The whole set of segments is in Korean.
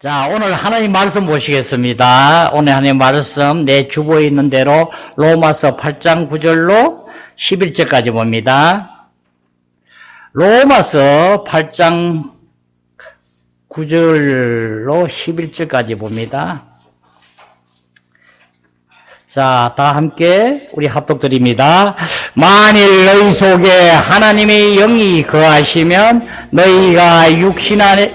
자, 오늘 하나님 말씀 보시겠습니다. 오늘 하나님 말씀 내 주보에 있는 대로 로마서 8장 9절로 11절까지 봅니다. 로마서 8장 9절로 11절까지 봅니다. 자, 다 함께 우리 합독드립니다. 만일 너희 속에 하나님의 영이 거하시면 너희가 육신 안에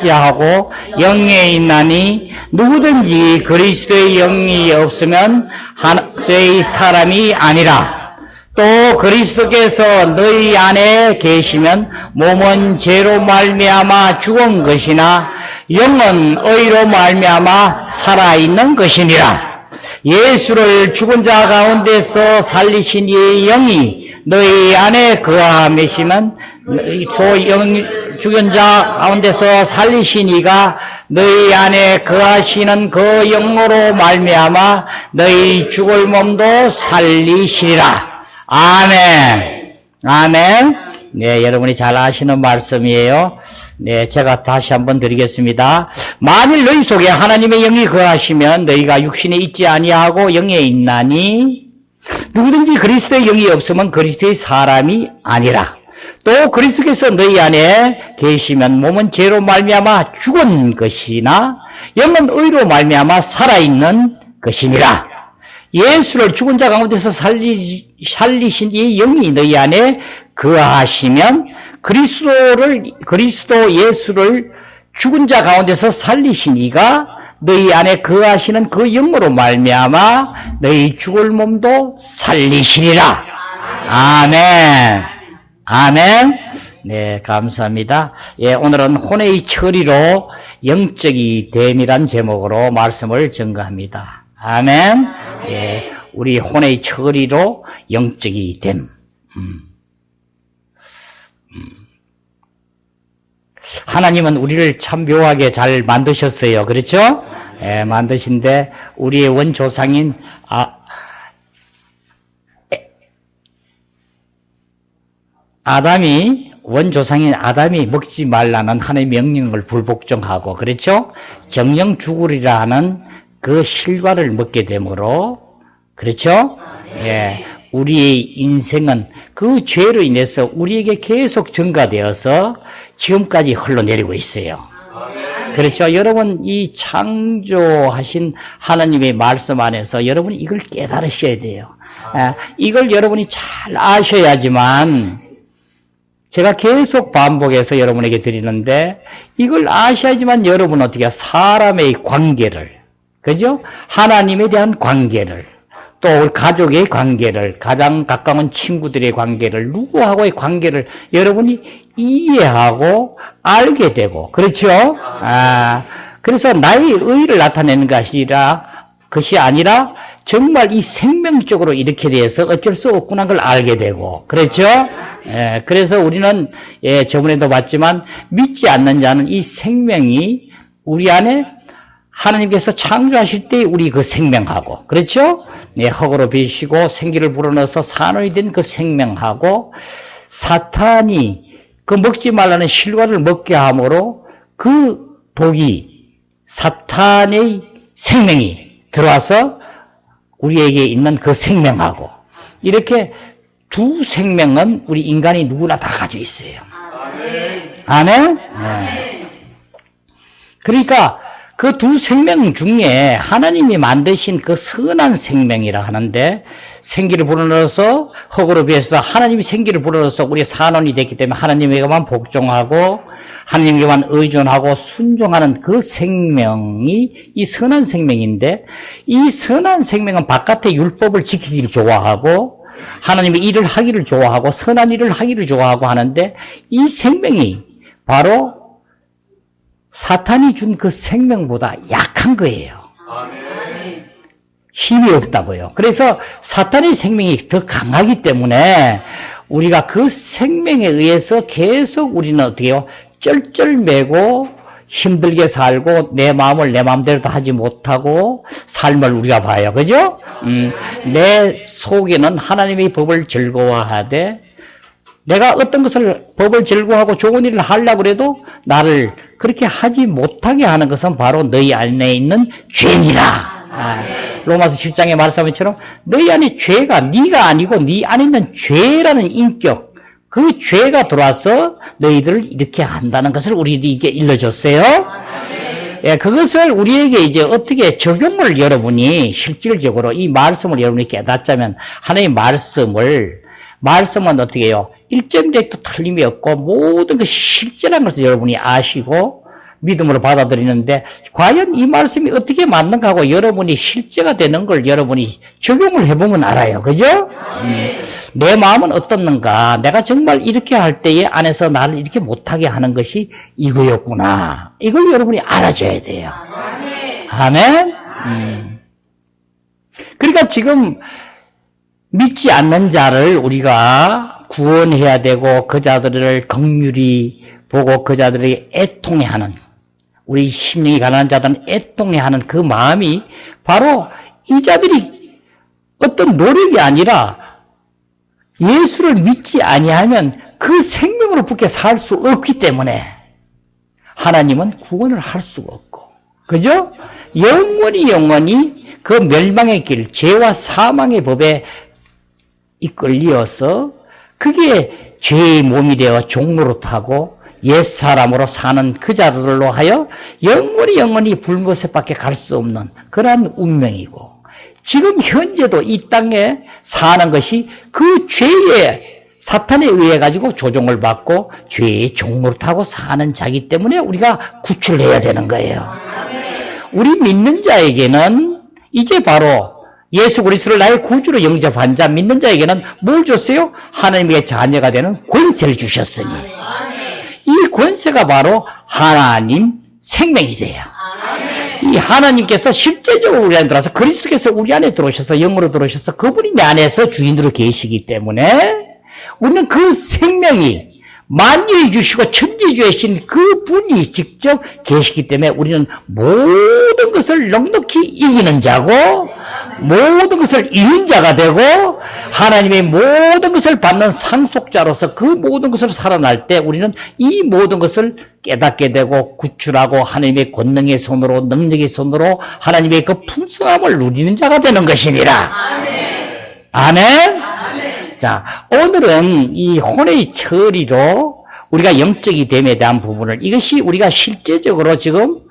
하고 영에 있나니 누구든지 그리스도의 영이 없으면 하나님의 사람이 아니라. 또 그리스도께서 너희 안에 계시면 몸은 죄로 말미암아 죽은 것이나 영은 의로 말미암아 살아있는 것이니라. 예수를 죽은 자 가운데서 살리신 이의 영이 너희 안에 거하시면 죽은 자 가운데서 살리신 이가 너희 안에 거하시는 그 영으로 말미암아 너희 죽을 몸도 살리시리라. 아멘. 아멘. 네, 여러분이 잘 아시는 말씀이에요. 네, 제가 다시 한번 드리겠습니다. 만일 너희 속에 하나님의 영이 거하시면 너희가 육신에 있지 아니하고 영에 있나니 누구든지 그리스도의 영이 없으면 그리스도의 사람이 아니라. 또 그리스도께서 너희 안에 계시면 몸은 죄로 말미암아 죽은 것이나 영은 의로 말미암아 살아있는 것이니라. 예수를 죽은 자 가운데서 살리신 이 영이 너희 안에 거하시면 그리스도 예수를 죽은 자 가운데서 살리신 이가 너희 안에 거하시는 그 영으로 말미암아 너희 죽을 몸도 살리시리라. 아멘. 아멘. 네, 감사합니다. 예, 오늘은 혼의 처리로 영적이 됨이란 제목으로 말씀을 증거합니다. 아멘. 예, 우리 혼의 처리로 영적이 됨. 하나님은 우리를 참 묘하게 잘 만드셨어요. 그렇죠? 예, 만드신데 우리의 원조상인 원조상인 아담이 먹지 말라는 하나님의 명령을 불복종하고, 그렇죠? 정령 죽으리라 하는 그 실과를 먹게 되므로, 그렇죠? 예, 우리의 인생은 그 죄로 인해서 우리에게 계속 증가되어서 지금까지 흘러내리고 있어요. 그렇죠? 여러분, 이 창조하신 하나님의 말씀 안에서 여러분이 이걸 깨달으셔야 돼요. 이걸 여러분이 잘 아셔야지만, 제가 계속 반복해서 여러분에게 드리는데, 이걸 아셔야지만 여러분은 어떻게 사람의 관계를, 그죠? 하나님에 대한 관계를, 또 가족의 관계를, 가장 가까운 친구들의 관계를, 누구하고의 관계를 여러분이 이해하고 알게 되고, 그렇죠? 그래서 나의 의의를 나타내는 것이 아니라 정말 이 생명적으로 이렇게 돼서 어쩔 수 없구나 걸 알게 되고, 그렇죠? 예, 그래서 우리는, 예, 저번에도 봤지만 믿지 않는 자는 이 생명이 우리 안에 하나님께서 창조하실 때 우리 그 생명하고, 그렇죠? 예, 흙으로 비시고 생기를 불어넣어서 산원이 된 그 생명하고, 사탄이 그 먹지 말라는 실과를 먹게 함으로 그 독이, 사탄의 생명이 들어와서 우리에게 있는 그 생명하고, 이렇게 두 생명은 우리 인간이 누구나 다 가지고 있어요. 아멘? 네. 그러니까 그 두 생명 중에 하나님이 만드신 그 선한 생명이라 하는데, 생기를 불어넣어서 흙으로 비해서 하나님이 생기를 불어넣어서 우리 산원이 됐기 때문에 하나님에게만 복종하고 하나님에게만 의존하고 순종하는 그 생명이 이 선한 생명인데, 이 선한 생명은 바깥의 율법을 지키기를 좋아하고 하나님의 일을 하기를 좋아하고 선한 일을 하기를 좋아하고 하는데, 이 생명이 바로 사탄이 준 그 생명보다 약한 거예요. 힘이 없다고요. 그래서 사탄의 생명이 더 강하기 때문에 우리가 그 생명에 의해서 계속 우리는 어떻게 해요? 쩔쩔매고 힘들게 살고 내 마음을 내 마음대로 하지 못하고 삶을 우리가 봐요. 그죠? 내 속에는 하나님의 법을 즐거워하되 내가 어떤 것을 법을 절구하고 좋은 일을 하려고 그래도 나를 그렇게 하지 못하게 하는 것은 바로 너희 안에 있는 죄니라. 로마서 10장의 말씀한 것처럼 너희 안에 죄가 네가 아니고 네 안에 있는 죄라는 인격, 그 죄가 들어와서 너희들을 이렇게 한다는 것을 우리에게 일러줬어요. 예, 그것을 우리에게 이제 어떻게 적용을 여러분이 실질적으로 이 말씀을 여러분이 깨닫자면 하나님의 말씀은 어떻게 해요? 1.1도 틀림이 없고 모든 것이 실제라는 것을 여러분이 아시고 믿음으로 받아들이는데 과연 이 말씀이 어떻게 맞는가 하고 여러분이 실제가 되는 걸 여러분이 적용을 해보면 알아요. 그죠? 내 마음은 어떻는가? 내가 정말 이렇게 할 때에 안에서 나를 이렇게 못하게 하는 것이 이거였구나. 이걸 여러분이 알아줘야 돼요. 아멘? 그러니까 지금 믿지 않는 자를 우리가 구원해야 되고 그 자들을 긍휼히 보고 그 자들에게 애통해하는, 우리 심령이 가난한 자들은 애통해하는 그 마음이 바로 이 자들이 어떤 노력이 아니라 예수를 믿지 아니하면 그 생명으로 붙게 살 수 없기 때문에 하나님은 구원을 할 수가 없고, 그죠? 영원히 그 멸망의 길, 죄와 사망의 법에 이끌려서 그게 죄의 몸이 되어 종로로 타고 옛사람으로 사는 그 자들로 하여 영원히 불못에밖에 갈 수 없는 그러한 운명이고, 지금 현재도 이 땅에 사는 것이 그 죄의 사탄에 의해 가지고 조종을 받고 죄의 종로로 타고 사는 자이기 때문에 우리가 구출해야 되는 거예요. 우리 믿는 자에게는 이제 바로 예수 그리스도를 나의 구주로 영접한 자 믿는 자에게는 뭘 줬어요? 하나님의 자녀가 되는 권세를 주셨으니 이 권세가 바로 하나님 생명이 돼요. 이 하나님께서 실제적으로 우리 안에 들어와서 그리스도께서 우리 안에 들어오셔서 영으로 들어오셔서 그분이 내 안에서 주인으로 계시기 때문에 우리는 그 생명이 만유해 주시고 천지해 주신 그 분이 직접 계시기 때문에 우리는 모든 것을 넉넉히 이기는 자고 모든 것을 이룬 자가 되고 하나님의 모든 것을 받는 상속자로서 그 모든 것을 살아날 때 우리는 이 모든 것을 깨닫게 되고 구출하고 하나님의 권능의 손으로 능력의 손으로 하나님의 그 풍성함을 누리는 자가 되는 것이니라. 아멘. 자, 오늘은 이 혼의 처리로 우리가 영적이 됨에 대한 부분을, 이것이 우리가 실제적으로 지금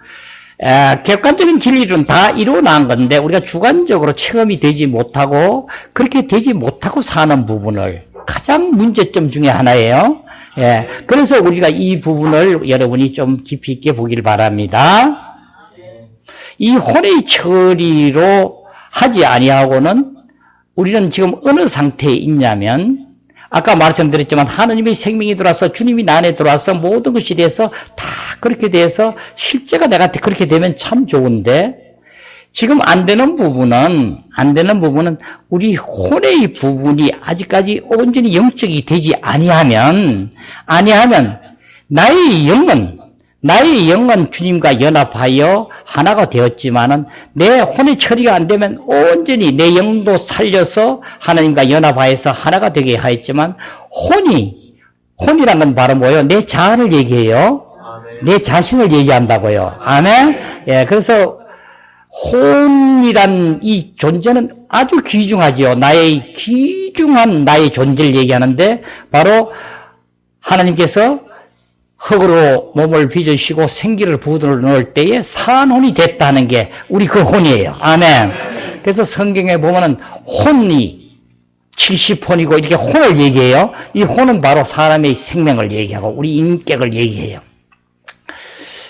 객관적인 진리는 다 이루어난 건데 우리가 주관적으로 체험이 되지 못하고 그렇게 되지 못하고 사는 부분을 가장 문제점 중에 하나예요. 예, 그래서 우리가 이 부분을 여러분이 좀 깊이 있게 보길 바랍니다. 이 혼의 처리로 하지 아니하고는 우리는 지금 어느 상태에 있냐면 아까 말씀드렸지만 하나님의 생명이 들어와서 주님이 나 안에 들어와서 모든 것이 돼서 다 그렇게 돼서 실제가 내가 그렇게 되면 참 좋은데 지금 안 되는 부분은 우리 혼의 부분이 아직까지 온전히 영적이 되지 아니하면 나의 영은 주님과 연합하여 하나가 되었지만은 내 혼의 처리가 안 되면 온전히 내 영도 살려서 하나님과 연합하여서 하나가 되게 하였지만 혼이란 건 바로 뭐예요? 내 자아를 얘기해요. 아멘. 내 자신을 얘기한다고요. 아멘. 예, 그래서 혼이란 이 존재는 아주 귀중하지요. 귀중한 나의 존재를 얘기하는데 바로 하나님께서 흙으로 몸을 빚으시고 생기를 부드러 넣을 때에 산혼이 됐다는 게 우리 그 혼이에요. 아멘. 그래서 성경에 보면은 혼이 70혼이고 이렇게 혼을 얘기해요. 이 혼은 바로 사람의 생명을 얘기하고 우리 인격을 얘기해요.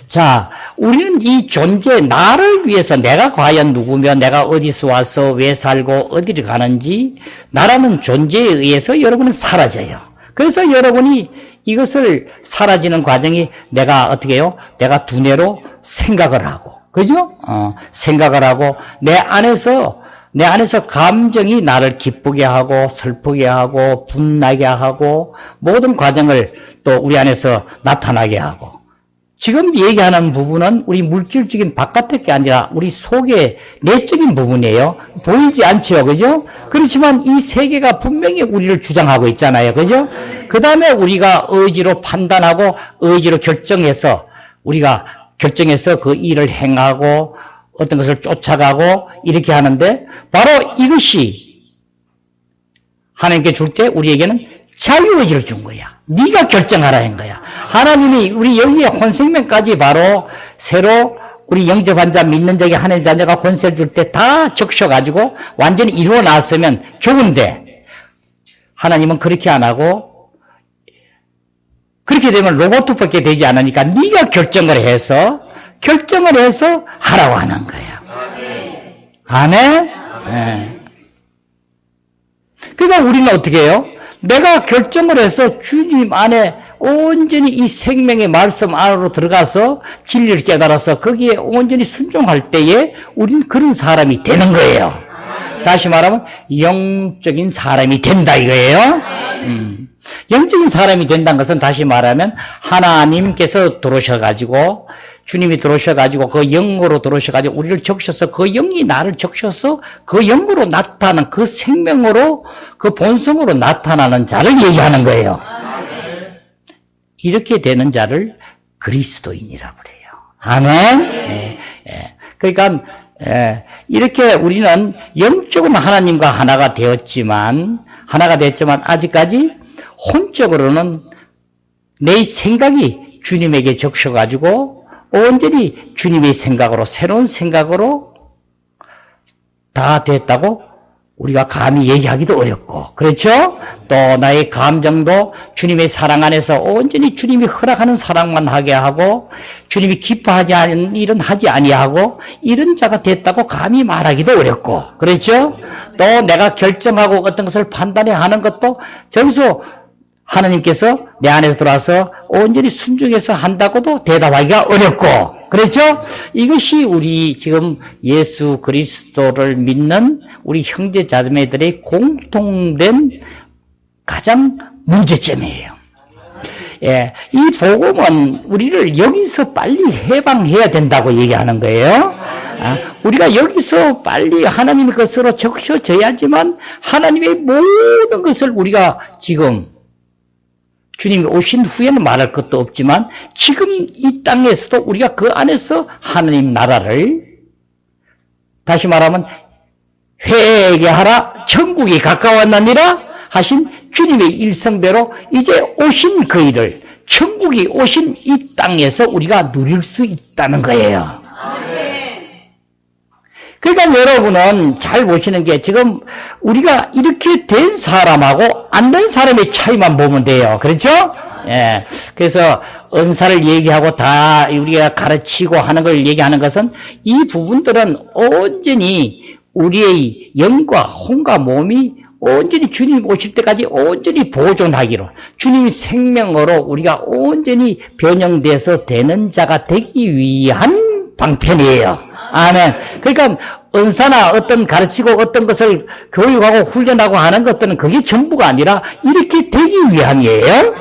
자, 우리는 이 존재, 나를 위해서 내가 과연 누구며 내가 어디서 와서 왜 살고 어디를 가는지 나라는 존재에 의해서 여러분은 사라져요. 그래서 여러분이 이것을 사라지는 과정이 내가 어떻게 해요? 내가 두뇌로 생각을 하고, 그죠? 생각을 하고, 내 안에서 감정이 나를 기쁘게 하고, 슬프게 하고, 분나게 하고, 모든 과정을 또 우리 안에서 나타나게 하고, 지금 얘기하는 부분은 우리 물질적인 바깥의 게 아니라 우리 속의 내적인 부분이에요. 보이지 않죠. 그죠? 그렇지만 이 세계가 분명히 우리를 주장하고 있잖아요. 그죠? 그 다음에 우리가 의지로 판단하고 의지로 결정해서 우리가 결정해서 그 일을 행하고 어떤 것을 쫓아가고 이렇게 하는데 바로 이것이 하나님께 줄 때 우리에게는 자유의지를 준 거야. 네가 결정하라 한 거야. 하나님이 우리 영의 혼생명까지 바로 새로 우리 영접한 자 믿는 자에게 하나님 자녀가 권세를 줄 때 다 적셔가지고 완전히 이루어 놨으면 좋은데 하나님은 그렇게 안 하고 그렇게 되면 로봇밖에 되지 않으니까 네가 결정을 해서 하라고 하는 거야. 아멘? 네. 그러니까 우리는 어떻게 해요? 내가 결정을 해서 주님 안에 온전히 이 생명의 말씀 안으로 들어가서 진리를 깨달아서 거기에 온전히 순종할 때에 우리는 그런 사람이 되는 거예요. 다시 말하면 영적인 사람이 된다 이거예요. 영적인 사람이 된다는 것은 다시 말하면 하나님께서 들어오셔가지고 주님이 들어오셔가지고 그 영으로 들어오셔가지고 우리를 적셔서 그 영이 나를 적셔서 그 영으로 나타나는 그 생명으로 그 본성으로 나타나는 자를 얘기하는 거예요. 이렇게 되는 자를 그리스도인이라고 그래요. 아멘. 그러니까 이렇게 우리는 영적으로 하나님과 하나가 됐지만 아직까지 혼적으로는 내 생각이 주님에게 적셔가지고 온전히 주님의 생각으로 새로운 생각으로 다 됐다고 우리가 감히 얘기하기도 어렵고 그렇죠? 또 나의 감정도 주님의 사랑 안에서 온전히 주님이 허락하는 사랑만 하게 하고 주님이 기뻐하지 않은 일은 하지 아니하고 이런 자가 됐다고 감히 말하기도 어렵고 그렇죠? 또 내가 결정하고 어떤 것을 판단해야 하는 것도 저기서 하나님께서 내 안에서 들어와서 온전히 순종해서 한다고도 대답하기가 어렵고 그렇죠? 이것이 우리 지금 예수 그리스도를 믿는 우리 형제 자매들의 공통된 가장 문제점이에요. 이 복음은 우리를 여기서 빨리 해방해야 된다고 얘기하는 거예요. 우리가 여기서 빨리 하나님의 것으로 적셔져야지만 하나님의 모든 것을 우리가 지금 주님이 오신 후에는 말할 것도 없지만 지금 이 땅에서도 우리가 그 안에서 하나님 나라를 다시 말하면 회개하라 천국이 가까웠느니라 하신 주님의 일성대로 이제 오신 그 일을 천국이 오신 이 땅에서 우리가 누릴 수 있다는 거예요. 그러니까 여러분은 잘 보시는 게 지금 우리가 이렇게 된 사람하고 안 된 사람의 차이만 보면 돼요. 그렇죠? 그래서 은사를 얘기하고 다 우리가 가르치고 하는 걸 얘기하는 것은 이 부분들은 온전히 우리의 영과 혼과 몸이 온전히 주님 오실 때까지 온전히 보존하기로 주님의 생명으로 우리가 온전히 변형돼서 되는 자가 되기 위한 방편이에요. 아멘. 그러니까 은사나 어떤 가르치고 어떤 것을 교육하고 훈련하고 하는 것들은 그게 전부가 아니라 이렇게 되기 위함이에요.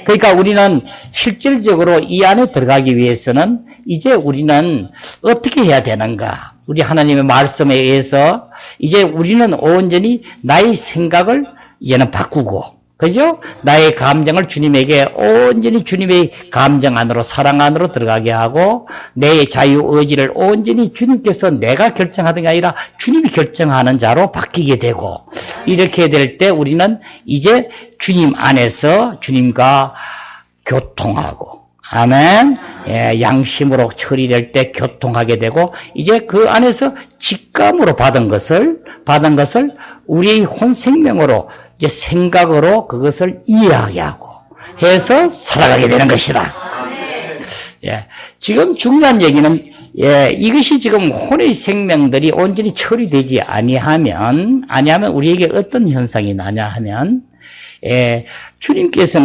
그러니까 우리는 실질적으로 이 안에 들어가기 위해서는 이제 우리는 어떻게 해야 되는가? 우리 하나님의 말씀에 의해서 이제 우리는 온전히 나의 생각을 이제는 바꾸고 그죠? 나의 감정을 주님에게 온전히 주님의 감정 안으로 사랑 안으로 들어가게 하고 내 자유 의지를 온전히 주님께서 내가 결정하던 게 아니라 주님이 결정하는 자로 바뀌게 되고 이렇게 될 때 우리는 이제 주님 안에서 주님과 교통하고 아멘. 양심으로 처리될 때 교통하게 되고 이제 그 안에서 직감으로 받은 것을 우리의 혼 생명으로 이제 생각으로 그것을 이해하게 하고 해서 살아가게 되는 것이다. 지금 중요한 얘기는 이것이 지금 혼의 생명들이 온전히 처리되지 아니하면 우리에게 어떤 현상이 나냐 하면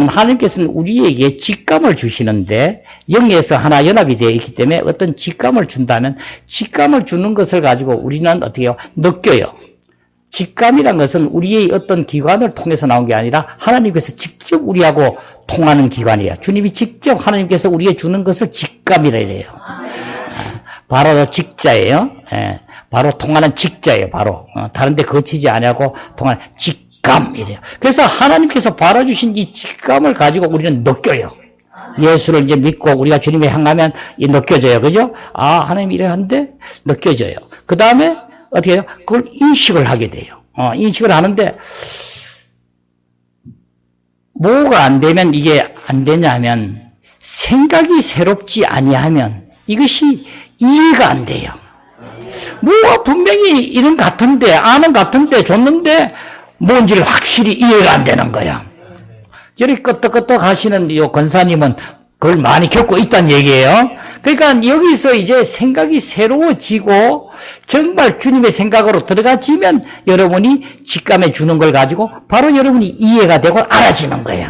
하나님께서는 우리에게 직감을 주시는데 영에서 하나 연합이 되어 있기 때문에 어떤 직감을 준다면 직감을 주는 것을 가지고 우리는 어떻게 해요? 느껴요. 직감이란 것은 우리의 어떤 기관을 통해서 나온 게 아니라 하나님께서 직접 우리하고 통하는 기관이에요. 주님이 직접 하나님께서 우리에게 주는 것을 직감이라 해요. 바로 직자예요. 예, 바로 통하는 직자예요. 바로 다른 데 거치지 아니하고 통하는 직감이래요. 그래서 하나님께서 바라주신 이 직감을 가지고 우리는 느껴요. 예수를 이제 믿고 우리가 주님을 향하면 이 느껴져요. 그죠? 아, 하나님이 이래 하는데 느껴져요. 그 다음에 어떻게 해요? 그걸 인식을 하게 돼요. 인식을 하는데 뭐가 안 되면 이게 안 되냐면 생각이 새롭지 아니하면 이것이 이해가 안 돼요. 뭐가 분명히 이런 같은데 아는 같은데 줬는데 뭔지를 확실히 이해가 안 되는 거야. 저렇게 끄떡끄떡 하시는 이 권사님은 그걸 많이 겪고 있다는 얘기예요. 그러니까 여기서 이제 생각이 새로워지고 정말 주님의 생각으로 들어가지면 여러분이 직감해 주는 걸 가지고 바로 여러분이 이해가 되고 알아지는 거예요.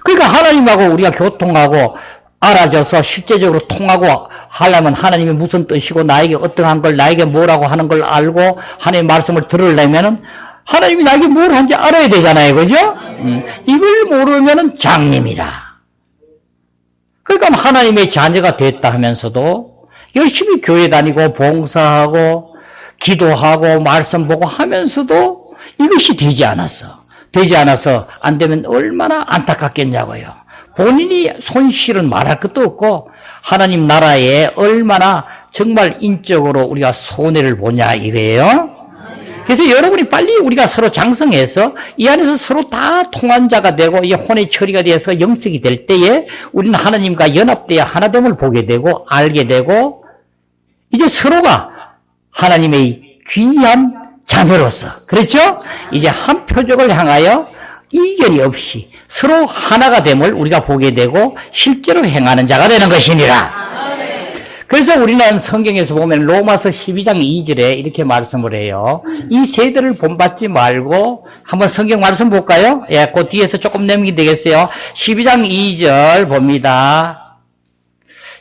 그러니까 하나님하고 우리가 교통하고 알아져서 실제적으로 통하고 하려면 하나님이 무슨 뜻이고 나에게 어떠한 걸 나에게 뭐라고 하는 걸 알고 하나님의 말씀을 들으려면은 하나님이 나에게 뭘 하는지 알아야 되잖아요. 그죠? 이걸 모르면은 장님이라. 그러니까 하나님의 자녀가 됐다 하면서도 열심히 교회 다니고 봉사하고 기도하고 말씀 보고 하면서도 이것이 되지 않아서 안 되면 얼마나 안타깝겠냐고요. 본인이 손실은 말할 것도 없고 하나님 나라에 얼마나 정말 인적으로 우리가 손해를 보냐 이거예요. 그래서 여러분이 빨리 우리가 서로 장성해서 이 안에서 서로 다 통한 자가 되고 이 혼의 처리가 되어서 영적이 될 때에 우리는 하나님과 연합되어 하나됨을 보게 되고 알게 되고 이제 서로가 하나님의 귀한 자녀로서 그렇죠? 이제 한 표적을 향하여 이견이 없이 서로 하나가 됨을 우리가 보게 되고 실제로 행하는 자가 되는 것이니라. 그래서 우리는 성경에서 보면 로마서 12장 2절에 이렇게 말씀을 해요. 이 세대를 본받지 말고 한번 성경 말씀 볼까요? 예, 그 뒤에서 조금 넘기면 되겠어요. 12장 2절 봅니다.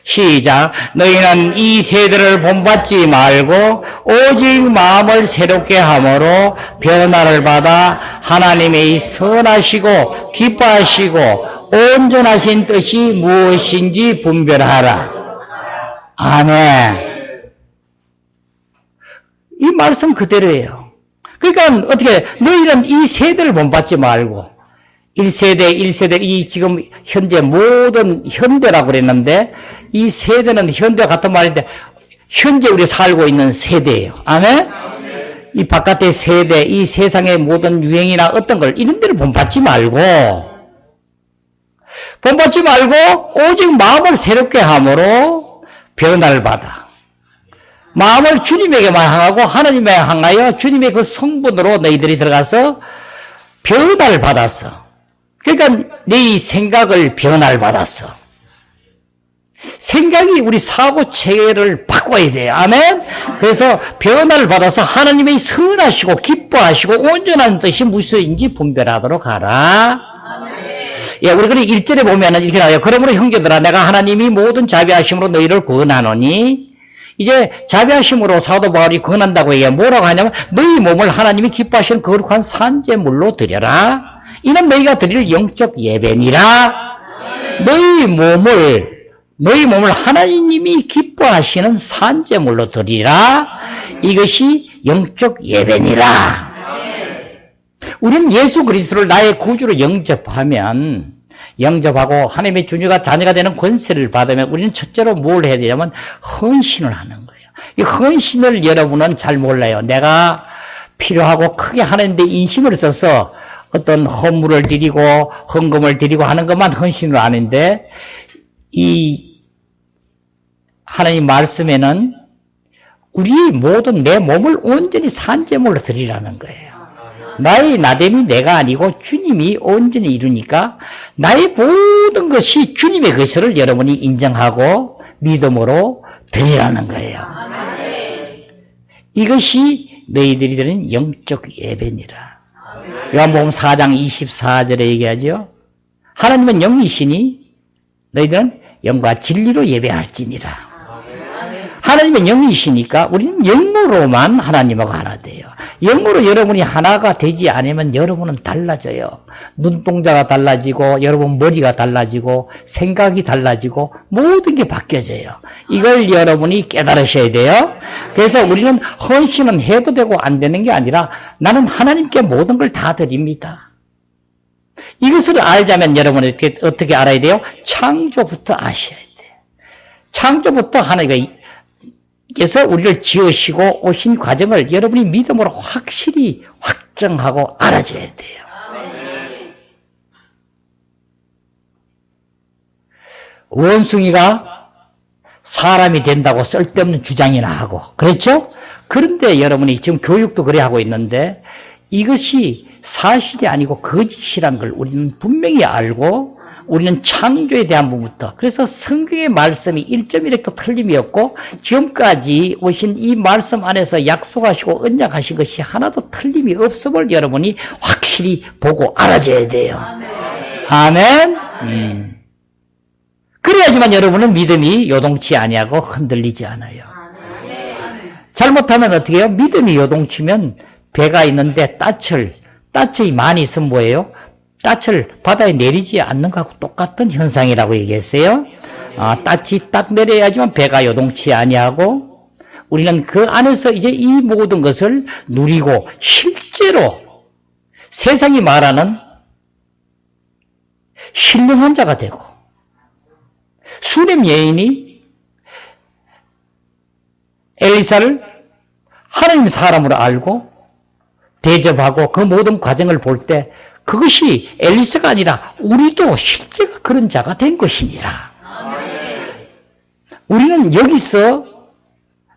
시작. 너희는 이 세대를 본받지 말고 오직 마음을 새롭게 함으로 변화를 받아 하나님의 선하시고 기뻐하시고 온전하신 뜻이 무엇인지 분별하라. 아멘. 이 말씀 그대로예요. 그러니까 어떻게 너희는 이 세대를 본받지 말고 1세대 이 지금 현재 모든 현대라고 그랬는데 이 세대는 현대와 같은 말인데 현재 우리 살고 있는 세대예요. 아멘. 이 바깥의 세대, 이 세상의 모든 유행이나 어떤 걸 이런 데를 본받지 말고 오직 마음을 새롭게 함으로 변화를 받아. 마음을 주님에게만 향하고 하나님에 향하여 주님의 그 성분으로 너희들이 들어가서 변화를 받았어. 그러니까 네 생각을 변화를 받았어. 생각이 우리 사고 체계를 바꿔야 돼요. 아멘. 그래서 변화를 받아서 하나님의 선하시고 기뻐하시고 온전한 뜻이 무엇인지 분별하도록 하라. 예, 우리 그래 1절에 보면은 이렇게 나와요. 그러므로 형제들아 내가 하나님이 모든 자비하심으로 너희를 구원하노니 이제 자비하심으로 사도 바울이 구원한다고 얘기해. 뭐라고 하냐면 너희 몸을 하나님이 기뻐하시는 거룩한 산제물로 드려라. 이는 너희가 드릴 영적 예배니라. 너희 몸을 하나님이 기뻐하시는 산제물로 드리라. 이것이 영적 예배니라. 우리는 예수 그리스도를 나의 구주로 영접하고 하나님의 자녀가 되는 권세를 받으면 우리는 첫째로 뭘 해야 되냐면 헌신을 하는 거예요. 이 헌신을 여러분은 잘 몰라요. 내가 필요하고 크게 하나님께 인심을 써서 어떤 헌물을 드리고 헌금을 드리고 하는 것만 헌신을 아는데 이 하나님 말씀에는 우리 모든 내 몸을 온전히 산제물로 드리라는 거예요. 나의 나됨이 내가 아니고 주님이 온전히 이루니까 나의 모든 것이 주님의 것을 여러분이 인정하고 믿음으로 드리라는 거예요. 이것이 너희들이 드리는 영적 예배니라. 요한복음 4장 24절에 얘기하죠. 하나님은 영이시니 너희들은 영과 진리로 예배할지니라. 하나님은 영이시니까 우리는 영으로만 하나님하고 하나 돼요. 영으로 여러분이 하나가 되지 않으면 여러분은 달라져요. 눈동자가 달라지고 여러분 머리가 달라지고 생각이 달라지고 모든 게 바뀌어져요. 이걸 여러분이 깨달으셔야 돼요. 그래서 우리는 헌신은 해도 되고 안 되는 게 아니라 나는 하나님께 모든 걸 다 드립니다. 이것을 알자면 여러분은 어떻게 알아야 돼요? 창조부터 아셔야 돼요. 창조부터 하나님께서 우리를 지으시고 오신 과정을 여러분이 믿음으로 확실히 확정하고 알아줘야 돼요. 원숭이가 사람이 된다고 쓸데없는 주장이나 하고 그렇죠? 그런데 여러분이 지금 교육도 그래 하고 있는데 이것이 사실이 아니고 거짓이라는 걸 우리는 분명히 알고 우리는 창조에 대한 부분부터 그래서 성경의 말씀이 1.1획도 틀림이 없고 지금까지 오신 이 말씀 안에서 약속하시고 언약하신 것이 하나도 틀림이 없음을 여러분이 확실히 보고 알아줘야 돼요. 아멘. 그래야지만 여러분은 믿음이 요동치 아니하고 흔들리지 않아요. 잘못하면 어떻게 해요? 믿음이 요동치면 배가 있는데 따철이 많이 있으면 뭐예요? 따철 바다에 내리지 않는 것하고 똑같은 현상이라고 얘기했어요. 따치 딱 내려야지만 배가 요동치 아니하고 우리는 그 안에서 이제 이 모든 것을 누리고 실제로 세상이 말하는 신령한 자가 되고 수렘 여인이 엘리사를 하나님 사람으로 알고 대접하고 그 모든 과정을 볼 때 그것이 엘리사가 아니라 우리도 실제가 그런 자가 된 것이니라. 우리는 여기서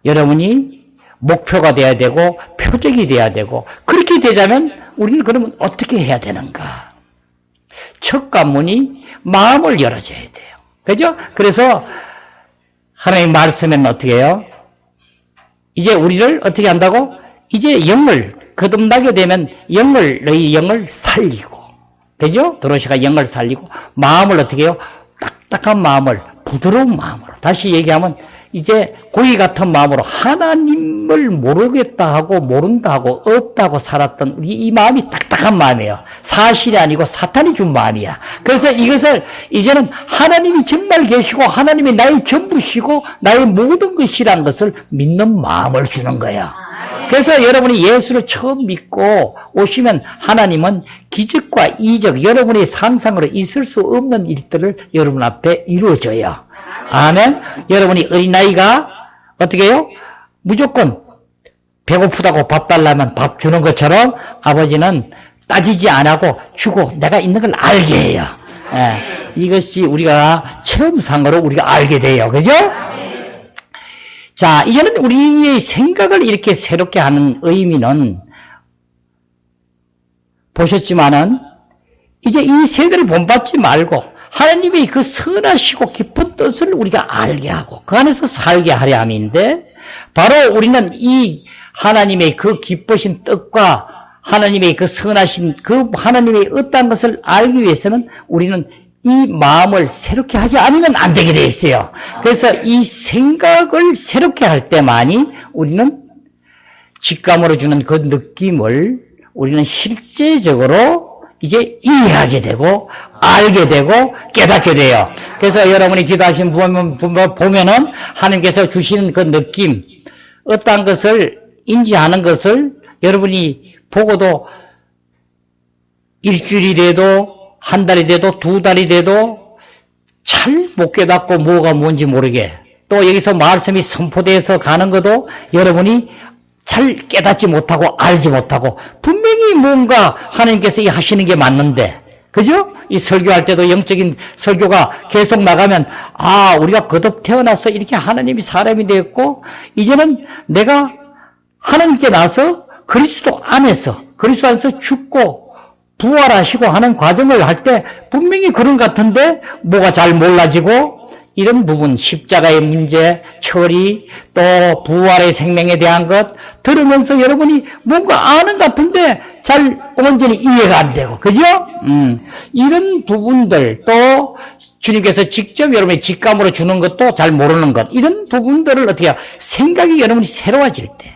여러분이 목표가 돼야 되고 표적이 돼야 되고 그렇게 되자면 우리는 그러면 어떻게 해야 되는가? 첫 관문이 마음을 열어줘야 돼요. 그죠? 그래서 하나님 말씀에는 어떻게 해요? 이제 우리를 어떻게 한다고? 이제 영을 거듭나게 되면 너희 영을 살리고, 그죠? 도로시가 영을 살리고, 마음을 어떻게 해요? 딱딱한 마음을, 부드러운 마음으로. 다시 얘기하면, 이제 고기 같은 마음으로 하나님을 모르겠다 하고, 모른다 하고, 없다 하고 살았던 이 마음이 딱딱한 마음이에요. 사실이 아니고 사탄이 준 마음이야. 그래서 이것을 이제는 하나님이 정말 계시고, 하나님이 나의 전부시고, 나의 모든 것이란 것을 믿는 마음을 주는 거야. 그래서 여러분이 예수를 처음 믿고 오시면 하나님은 기적과 이적, 여러분의 상상으로 있을 수 없는 일들을 여러분 앞에 이루어져요. 아멘. 여러분이 어린아이가 어떻게 해요? 무조건 배고프다고 밥 달라면 밥 주는 것처럼 아버지는 따지지 안 하고 주고 내가 있는 걸 알게 해요. 이것이 우리가 체험상으로 우리가 알게 돼요. 그죠? 자, 이제는 우리의 생각을 이렇게 새롭게 하는 의미는 보셨지만은 이제 이 세계를 본받지 말고 하나님의 그 선하시고 깊은 뜻을 우리가 알게 하고 그 안에서 살게 하려 함인데 바로 우리는 이 하나님의 그 기쁘신 뜻과 하나님의 그 선하신 그 하나님의 어떠한 것을 알기 위해서는 우리는 이 마음을 새롭게 하지 않으면 안 되게 돼 있어요. 그래서 이 생각을 새롭게 할 때만이 우리는 직감으로 주는 그 느낌을 우리는 실제적으로 이제 이해하게 되고 알게 되고 깨닫게 돼요. 그래서 여러분이 기도하신 보면은 하나님께서 주시는 그 느낌, 어떠한 것을 인지하는 것을 여러분이 보고도 일주일이 돼도 한 달이 돼도 두 달이 돼도 잘 못 깨닫고 뭐가 뭔지 모르게 또 여기서 말씀이 선포돼서 가는 것도 여러분이 잘 깨닫지 못하고 알지 못하고 분명히 뭔가 하나님께서 하시는 게 맞는데 그죠? 이 설교할 때도 영적인 설교가 계속 나가면 우리가 거듭 태어나서 이렇게 하나님이 사람이 되었고 이제는 내가 하나님께 나서 그리스도 안에서 죽고 부활하시고 하는 과정을 할 때 분명히 그런 것 같은데 뭐가 잘 몰라지고 이런 부분 십자가의 문제, 처리, 또 부활의 생명에 대한 것 들으면서 여러분이 뭔가 아는 것 같은데 잘 온전히 이해가 안 되고 그죠? 이런 부분들 또 주님께서 직접 여러분의 직감으로 주는 것도 잘 모르는 것. 이런 부분들을 어떻게 해요? 생각이 여러분이 새로워질 때.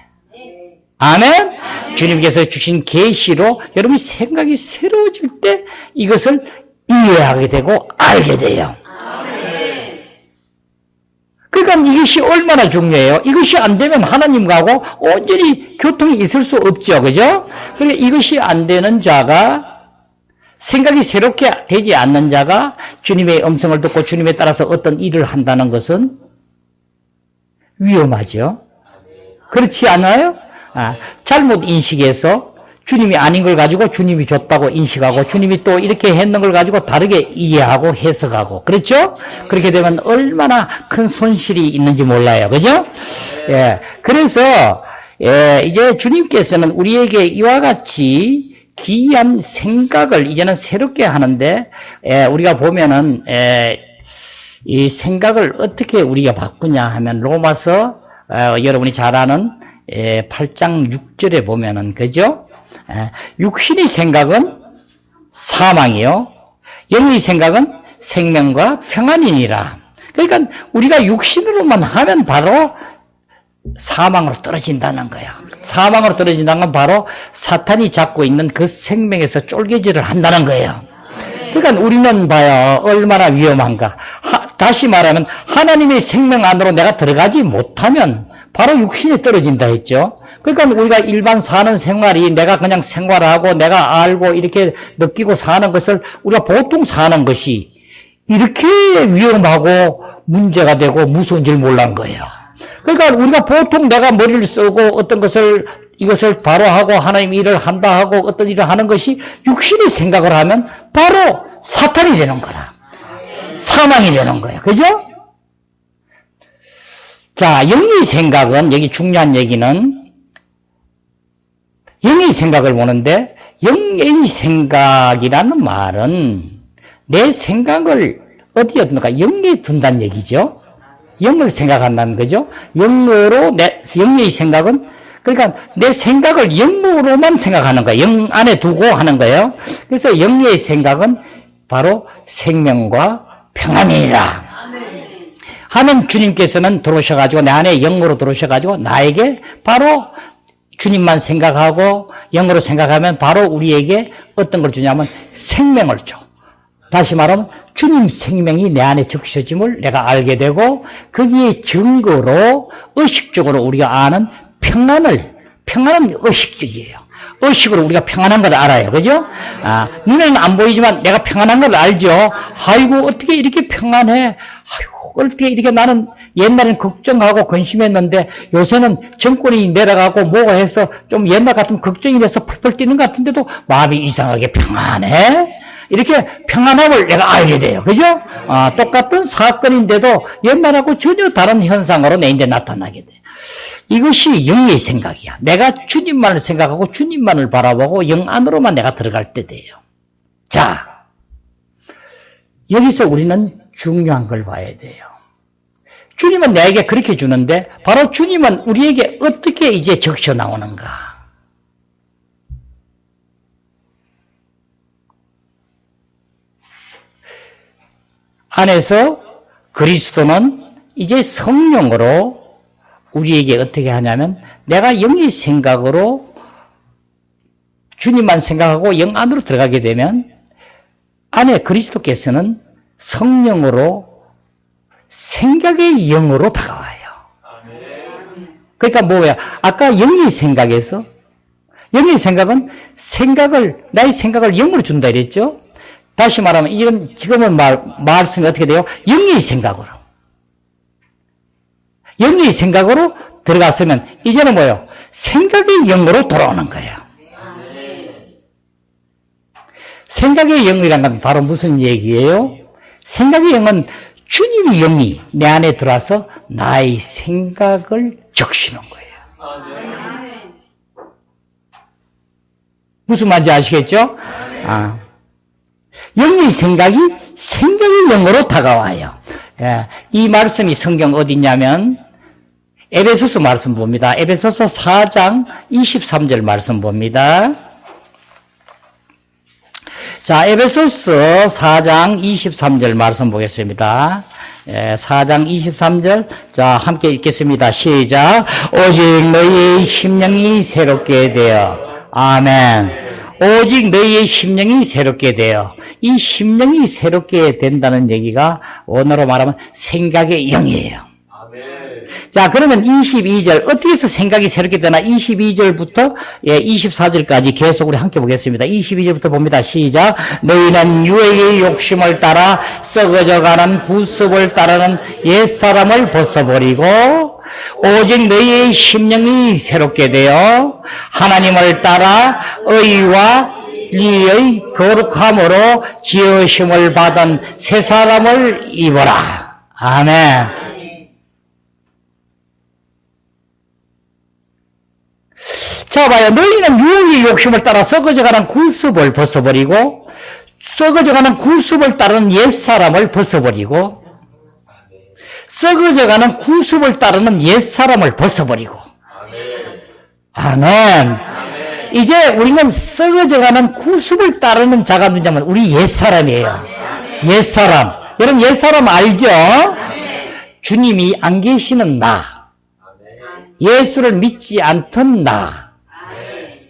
아멘? 주님께서 주신 계시로 여러분이 생각이 새로워질 때 이것을 이해하게 되고 알게 돼요. 그러니까 이것이 얼마나 중요해요. 이것이 안 되면 하나님하고 온전히 교통이 있을 수 없죠. 그죠? 그러니까 이것이 안 되는 자가, 생각이 새롭게 되지 않는 자가 주님의 음성을 듣고 주님에 따라서 어떤 일을 한다는 것은 위험하죠. 그렇지 않아요? 잘못 인식해서 주님이 아닌 걸 가지고 주님이 줬다고 인식하고 주님이 또 이렇게 했는 걸 가지고 다르게 이해하고 해석하고, 그렇죠? 그렇게 되면 얼마나 큰 손실이 있는지 몰라요. 그죠? 예. 그래서, 이제 주님께서는 우리에게 이와 같이 기이한 생각을 이제는 새롭게 하는데, 우리가 보면은, 이 생각을 어떻게 우리가 바꾸냐 하면 로마서, 여러분이 잘 아는 8장 6절에 보면은, 그죠? 육신의 생각은 사망이요, 영의 생각은 생명과 평안이니라. 그러니까 우리가 육신으로만 하면 바로 사망으로 떨어진다는 거야. 사망으로 떨어진다는 건 바로 사탄이 잡고 있는 그 생명에서 쫄개질을 한다는 거예요. 그러니까 우리는 봐요, 얼마나 위험한가. 다시 말하면 하나님의 생명 안으로 내가 들어가지 못하면 바로 육신이 떨어진다 했죠. 그러니까 우리가 일반 사는 생활이 내가 그냥 생활하고 내가 알고 이렇게 느끼고 사는 것을 우리가 보통 사는 것이 이렇게 위험하고 문제가 되고 무서운 줄 몰란 거예요. 그러니까 우리가 보통 내가 머리를 쓰고 어떤 것을 이것을 바로 하고 하나님 일을 한다 하고 어떤 일을 하는 것이 육신의 생각을 하면 바로 사탄이 되는 거라. 사망이 되는 거예요. 그죠? 자, 영의 생각은, 여기 중요한 얘기는 영의 생각을 보는데, 영의 생각이라는 말은 내 생각을 어디에 둡니까? 영에 둔다는 얘기죠. 영을 생각한다는 거죠. 영어로 영의 생각은, 그러니까 내 생각을 영으로만 생각하는 거예요. 영 안에 두고 하는 거예요. 그래서 영의 생각은 바로 생명과 평안이라 하면 주님께서는 들어오셔가지고 내 안에 영으로 들어오셔가지고 나에게 바로 주님만 생각하고 영으로 생각하면 바로 우리에게 어떤 걸 주냐면 생명을 줘. 다시 말하면 주님 생명이 내 안에 적셔짐을 내가 알게 되고 거기에 증거로 의식적으로 우리가 아는 평안은 의식적이에요. 의식으로 우리가 평안한 걸 알아요. 그죠? 눈에는 안 보이지만 내가 평안한 걸 알죠? 아이고, 어떻게 이렇게 평안해? 아이고, 어떻게 이렇게 나는 옛날엔 걱정하고 근심했는데 요새는 정권이 내려가고 뭐가 해서 좀 옛날 같으면 걱정이 돼서 펄펄 뛰는 것 같은데도 마음이 이상하게 평안해? 이렇게 평안함을 내가 알게 돼요. 그죠? 똑같은 사건인데도 옛날하고 전혀 다른 현상으로 내 인제 나타나게 돼. 이것이 영의 생각이야. 내가 주님만을 생각하고 주님만을 바라보고 영 안으로만 내가 들어갈 때 돼요. 자, 여기서 우리는 중요한 걸 봐야 돼요. 주님은 내게 그렇게 주는데 바로 주님은 우리에게 어떻게 이제 적셔 나오는가? 안에서 그리스도는 이제 성령으로 우리에게 어떻게 하냐면 내가 영의 생각으로 주님만 생각하고 영 안으로 들어가게 되면 안에 그리스도께서는 성령으로 생각의 영으로 다가와요. 그러니까 뭐야? 아까 영의 생각에서 영의 생각은 나의 생각을 영으로 준다 이랬죠? 다시 말하면 이런 지금은 말씀이 어떻게 돼요? 영의 생각으로 들어갔으면 이제는 뭐예요? 생각의 영으로 돌아오는 거예요. 생각의 영이란 건 바로 무슨 얘기예요? 생각의 영은 주님의 영이 내 안에 들어와서 나의 생각을 적시는 거예요. 무슨 말인지 아시겠죠? 영의 생각이 생각의 영으로 다가와요. 이 말씀이 성경 어디 있냐면 에베소서 말씀 봅니다. 에베소서 4장 23절 말씀 봅니다. 자, 에베소서 4장 23절 말씀 보겠습니다. 4장 23절. 자, 함께 읽겠습니다. 시작. 오직 너희의 심령이 새롭게 되어. 아멘. 오직 너희의 심령이 새롭게 되어. 이 심령이 새롭게 된다는 얘기가 원어로 말하면 생각의 영이에요. 자, 그러면 22절, 어떻게 해서 생각이 새롭게 되나? 22절부터 24절까지 계속 우리 함께 보겠습니다. 22절부터 봅니다. 시작. 너희는 유해의 욕심을 따라 썩어져가는 구습을 따르는 옛사람을 벗어버리고 오직 너희의 심령이 새롭게 되어 하나님을 따라 의와 진리의 거룩함으로 지으심을 받은 새 사람을 입어라. 아멘. 자, 봐요. 너희는 유혹의 욕심을 따라 썩어져가는 구습을 벗어버리고, 썩어져가는 구습을 따르는 옛사람을 벗어버리고, 썩어져가는 구습을 따르는 옛사람을 벗어버리고. 아멘. 이제 우리는 썩어져가는 구습을 따르는 자가 누구냐면 우리 옛사람이에요. 옛사람. 여러분 옛사람 알죠? 주님이 안 계시는 나. 예수를 믿지 않던 나.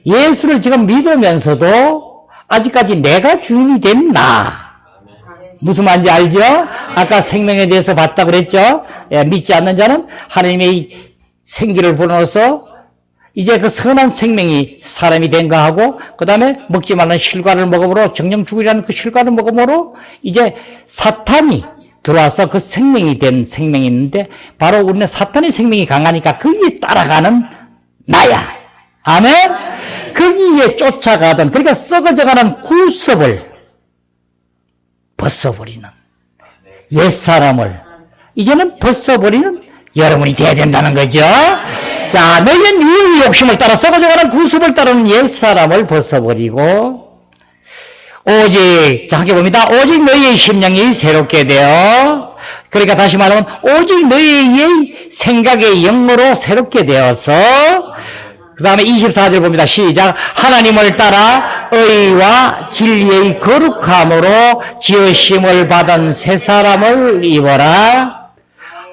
예수를 지금 믿으면서도 아직까지 내가 주인이 된 나. 무슨 말인지 알죠? 아까 생명에 대해서 봤다고 그랬죠? 믿지 않는 자는 하나님의 생기를 불어넣어서 이제 그 선한 생명이 사람이 된 거하고 그 다음에 먹지 말라는 실과를 먹음으로 정령 죽으리라는 그 실과를 먹음으로 이제 사탄이 들어와서 그 생명이 된 생명이 있는데 바로 우리는 사탄의 생명이 강하니까 거기에 따라가는 나야. 아멘? 거기에 쫓아가던 그러니까 썩어져가는 구습을 벗어버리는 옛사람을 이제는 벗어버리는 여러분이 돼야 된다는 거죠. 자, 너희는 유의 욕심을 따라 썩어져가는 구습을 따르는 옛사람을 벗어버리고 오직 자 함께 봅니다. 오직 너희의 심령이 새롭게 되어 그러니까 다시 말하면 오직 너희의 생각의 영으로 새롭게 되어서 그 다음에 24절 봅니다. 시작. 하나님을 따라 의와 진리의 거룩함으로 지으심을 받은 새 사람을 입어라.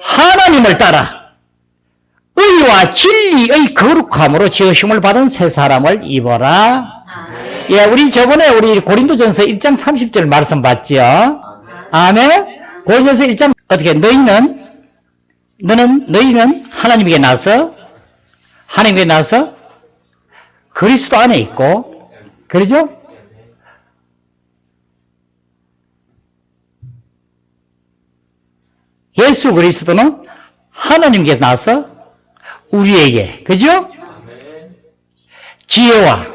하나님을 따라 의와 진리의 거룩함으로 지으심을 받은 새 사람을 입어라. 예, 우리 저번에 우리 고린도전서 1장 30절 말씀 봤죠? 아멘. 고린도전서 1장 어떻게 너희는 하나님에게 나서 그리스도 안에 있고, 그러죠? 예수 그리스도는 하나님께 나서 우리에게, 그죠? 지혜와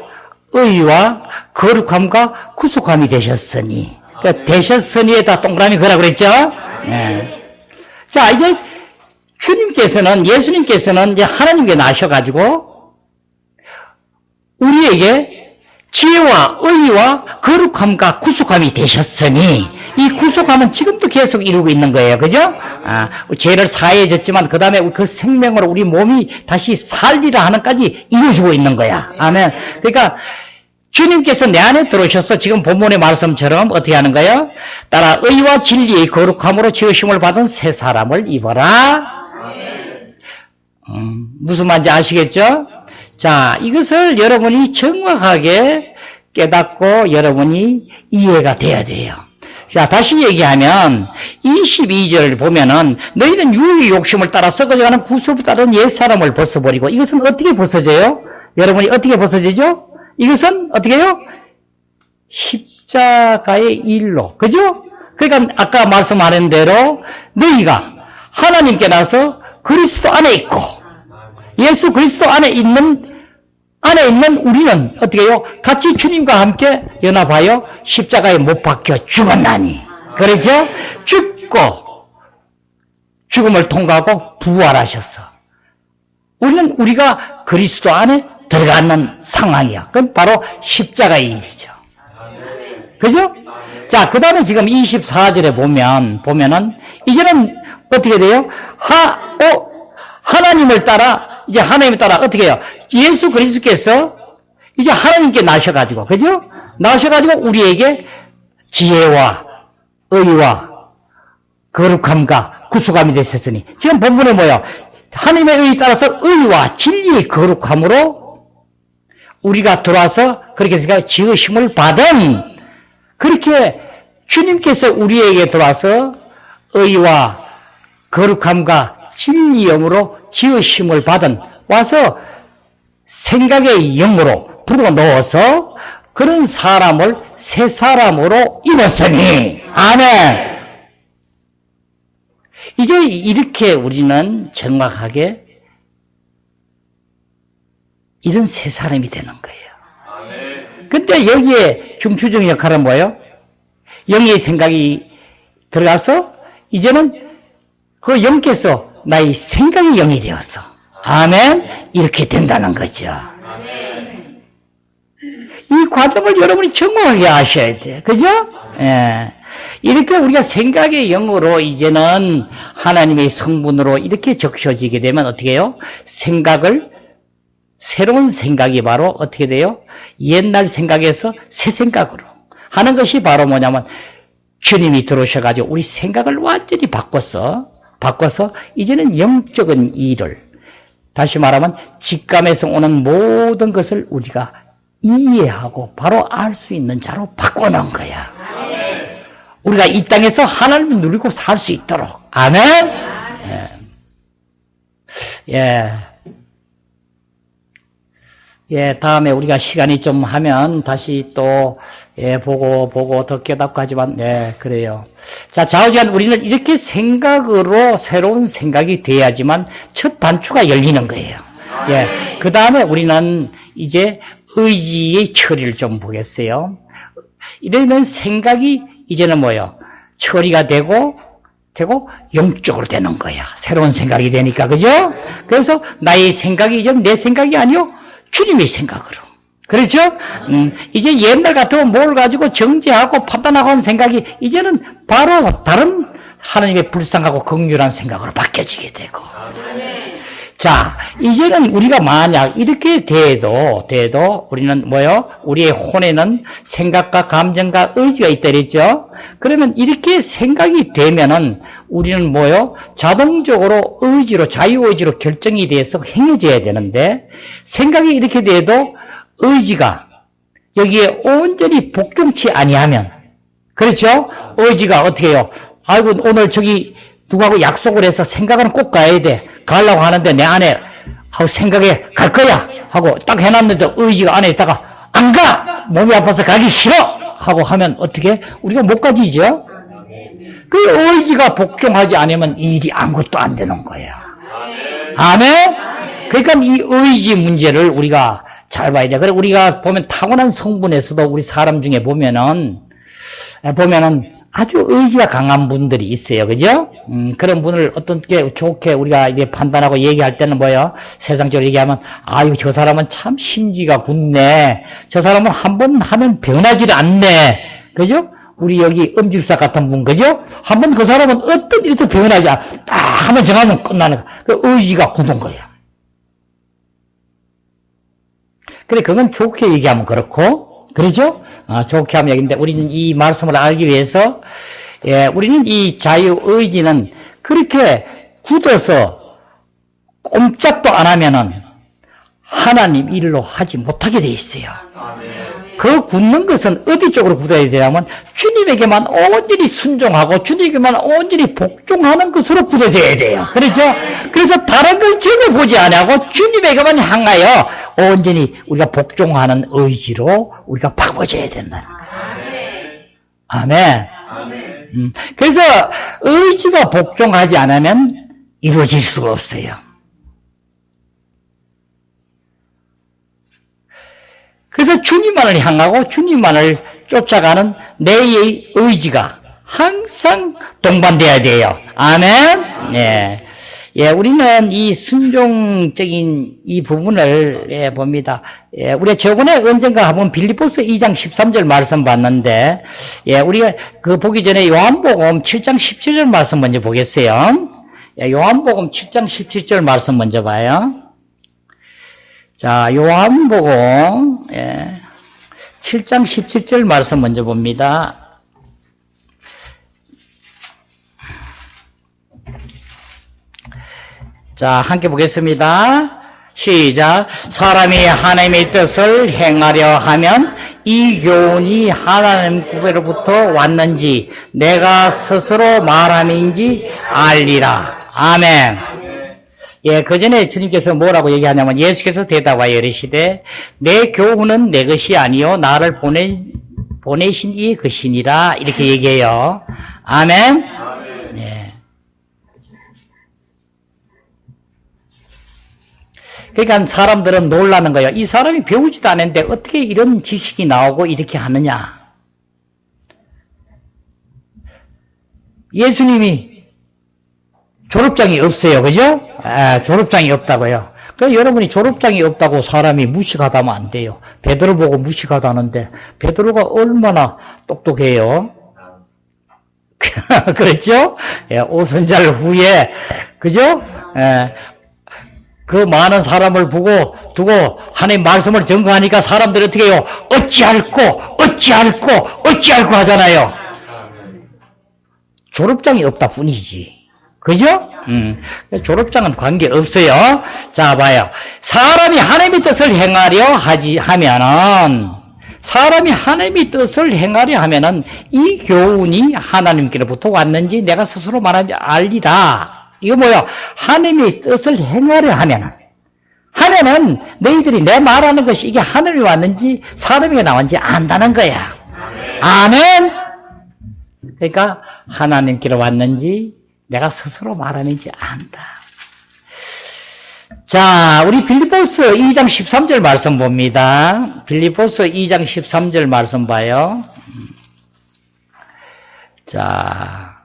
의와 거룩함과 구속함이 되셨으니, 그러니까 되셨으니에다 동그라미 그라 그랬죠? 네. 자, 이제 예수님께서는 이제 하나님께 나셔가지고, 우리에게 지혜와 의와 거룩함과 구속함이 되셨으니 이 구속함은 지금도 계속 이루고 있는 거예요. 그죠? 죄를 사해졌지만 그 다음에 그 생명으로 우리 몸이 다시 살리라 하는까지 이루어지고 있는 거야. 아멘. 그러니까 주님께서 내 안에 들어오셔서 지금 본문의 말씀처럼 어떻게 하는 거예요? 따라 의와 진리의 거룩함으로 지으심을 받은 새 사람을 입어라. 무슨 말인지 아시겠죠? 자, 이것을 여러분이 정확하게 깨닫고 여러분이 이해가 돼야 돼요. 자, 다시 얘기하면 22절 보면은 너희는 유의 욕심을 따라 썩어져가는 구습을 따른 옛사람을 벗어버리고 이것은 어떻게 벗어져요? 여러분이 어떻게 벗어지죠? 이것은 어떻게 해요? 십자가의 일로. 그죠? 그러니까 아까 말씀하는 대로 너희가 하나님께 나서 그리스도 안에 있고 예수 그리스도 안에 있는 우리는 어떻게 해요? 같이 주님과 함께 연합하여 십자가에 못 박혀 죽었나니. 그렇죠? 죽고 죽음을 통과하고 부활하셨어. 우리가 그리스도 안에 들어가는 상황이야. 그건 바로 십자가의 일이죠. 그죠? 자, 그 다음에 지금 24절에 보면은 이제는 어떻게 돼요? 하나님을 따라 어떻게 해요? 예수 그리스도께서 이제 하나님께 나셔가지고, 그죠? 나셔가지고 우리에게 지혜와 의와 거룩함과 구속함이 되셨으니 지금 본문에 뭐예요? 하나님의 의에 따라서 의와 진리의 거룩함으로 우리가 들어와서 그렇게 해서 지으심을 받은 그렇게 주님께서 우리에게 들어와서 의와 거룩함과 진리의 영으로 지으심을 받은 와서 생각의 영으로 불어 넣어서 그런 사람을 새 사람으로 입었으니 아멘. 이제 이렇게 우리는 정확하게 이런 새 사람이 되는 거예요. 근데 여기에 중추적인 역할은 뭐예요? 영의 생각이 들어가서 이제는 그 영께서 나의 생각의 영이 되었어. 아멘. 이렇게 된다는 거죠. 이 과정을 여러분이 정확하게 아셔야 돼. 그죠? 예. 이렇게 우리가 생각의 영으로 이제는 하나님의 성분으로 이렇게 적셔지게 되면 어떻게 해요? 새로운 생각이 바로 어떻게 돼요? 옛날 생각에서 새 생각으로 하는 것이 바로 뭐냐면 주님이 들어오셔가지고 우리 생각을 완전히 바꿔서 이제는 영적인 일을 다시 말하면 직감에서 오는 모든 것을 우리가 이해하고 바로 알 수 있는 자로 바꿔놓은 거야. 우리가 이 땅에서 하나님을 누리고 살 수 있도록. 아멘? 다음에 우리가 시간이 좀 하면 다시 또, 보고 더 깨닫고 하지만, 그래요. 자, 좌우지간 우리는 이렇게 생각으로 새로운 생각이 돼야지만 첫 단추가 열리는 거예요. 그 다음에 우리는 이제 의지의 처리를 좀 보겠어요. 이러면 생각이 이제는 뭐예요? 처리가 되고 영적으로 되는 거야. 새로운 생각이 되니까, 그죠? 그래서 나의 생각이 이제 내 생각이 아니요 주님의 생각으로. 그렇죠? 이제 옛날 같으면 뭘 가지고 정죄하고 판단하고 하는 생각이 이제는 바로 다른 하나님의 불쌍하고 긍휼한 생각으로 바뀌어지게 되고. 자, 이제는 우리가 만약 이렇게 돼도 우리는 뭐요? 우리의 혼에는 생각과 감정과 의지가 있다 그랬죠? 그러면 이렇게 생각이 되면은 우리는 뭐요? 자동적으로 자유의지로 결정이 돼서 행해져야 되는데 생각이 이렇게 돼도 의지가 여기에 온전히 복종치 아니하면 그렇죠? 의지가 어떻게 해요? 아이고, 오늘 저기 누구하고 약속을 해서 생각은 꼭 가야 돼. 가려고 하는데 내 안에 생각에 갈 거야 하고 딱 해놨는데 의지가 안에 있다가 안 가! 몸이 아파서 가기 싫어! 하고 하면 어떻게? 우리가 못 가지죠? 그 의지가 복종하지 않으면 이 일이 아무것도 안 되는 거야. 아멘? 그러니까 이 의지 문제를 우리가 잘 봐야 돼. 그래, 우리가 보면 타고난 성분에서도 우리 사람 중에 보면은 아주 의지가 강한 분들이 있어요. 그죠? 그런 분을 어떻게 좋게 우리가 이제 판단하고 얘기할 때는 뭐예요? 세상적으로 얘기하면, 아유, 저 사람은 참 심지가 굳네. 저 사람은 한 번 하면 변하지를 않네. 그죠? 우리 여기 음집사 같은 분, 그죠? 한 번 그 사람은 어떤 일에도 변하지 않아. 딱 한번 정하면 끝나는 거야. 그 의지가 굳은 거야. 그래, 그건 좋게 얘기하면 그렇고, 그러죠? 좋게 하면 얘기인데, 우리는 이 말씀을 알기 위해서, 우리는 이 자유의지는 그렇게 굳어서 꼼짝도 안 하면은 하나님 일로 하지 못하게 돼 있어요. 그 굳는 것은 어디 쪽으로 굳어야 되냐면 주님에게만 온전히 순종하고 주님에게만 온전히 복종하는 것으로 굳어져야 돼요. 그렇죠? 그래서 다른 걸 전혀 보지 않고 주님에게만 향하여 온전히 우리가 복종하는 의지로 우리가 바꿔져야 된다는 거예요. 아멘. 그래서 의지가 복종하지 않으면 이루어질 수가 없어요. 그래서 주님만을 향하고 주님만을 쫓아가는 내의 의지가 항상 동반돼야 돼요. 아멘. 우리는 이 순종적인 이 부분을 봅니다. 우리가 저번에 언젠가 한번 빌립보서 2장 13절 말씀 봤는데, 우리가 그 보기 전에 요한복음 7장 17절 말씀 먼저 보겠어요. 요한복음 7장 17절 말씀 먼저 봐요. 자, 요한복음 7장 17절 말씀 먼저 봅니다. 자, 함께 보겠습니다. 시작. 사람이 하나님의 뜻을 행하려 하면 이 교훈이 하나님 구배로부터 왔는지 내가 스스로 말함인지 알리라. 아멘. 예, 그 전에 주님께서 뭐라고 얘기하냐면 예수께서 대답하여 이르시되 내 교훈은 내 것이 아니요 나를 보내신 이 것이니라 이렇게 얘기해요. 아멘. 예. 그러니까 사람들은 놀라는 거예요. 이 사람이 배우지도 않았는데 어떻게 이런 지식이 나오고 이렇게 하느냐. 예수님이 졸업장이 없어요. 그죠? 졸업장이 없다고요. 그러니까 여러분이 졸업장이 없다고 사람이 무식하다면 안 돼요. 베드로 보고 무식하다는데 베드로가 얼마나 똑똑해요. 그렇죠? 예, 오순절 후에 그죠? 예, 그 많은 사람을 두고 하나님 말씀을 증거하니까 사람들이 어떻게 해요? 어찌할꼬 하잖아요. 졸업장이 없다 뿐이지. 그죠? 졸업장은 관계없어요. 자, 봐요. 사람이 하나님의 뜻을 행하려 하면은 이 교훈이 하나님께로부터 왔는지 내가 스스로 말하지 알리라. 이거 뭐야? 하나님의 뜻을 행하려 하면은 너희들이 내 말하는 것이 이게 하늘이 왔는지 사람에게 나왔는지 안다는 거야. 아멘. 그러니까 하나님께로 왔는지 내가 스스로 말하는지 안다. 자, 우리 빌립보서 2장 13절 말씀 봅니다. 빌립보서 2장 13절 말씀 봐요. 자,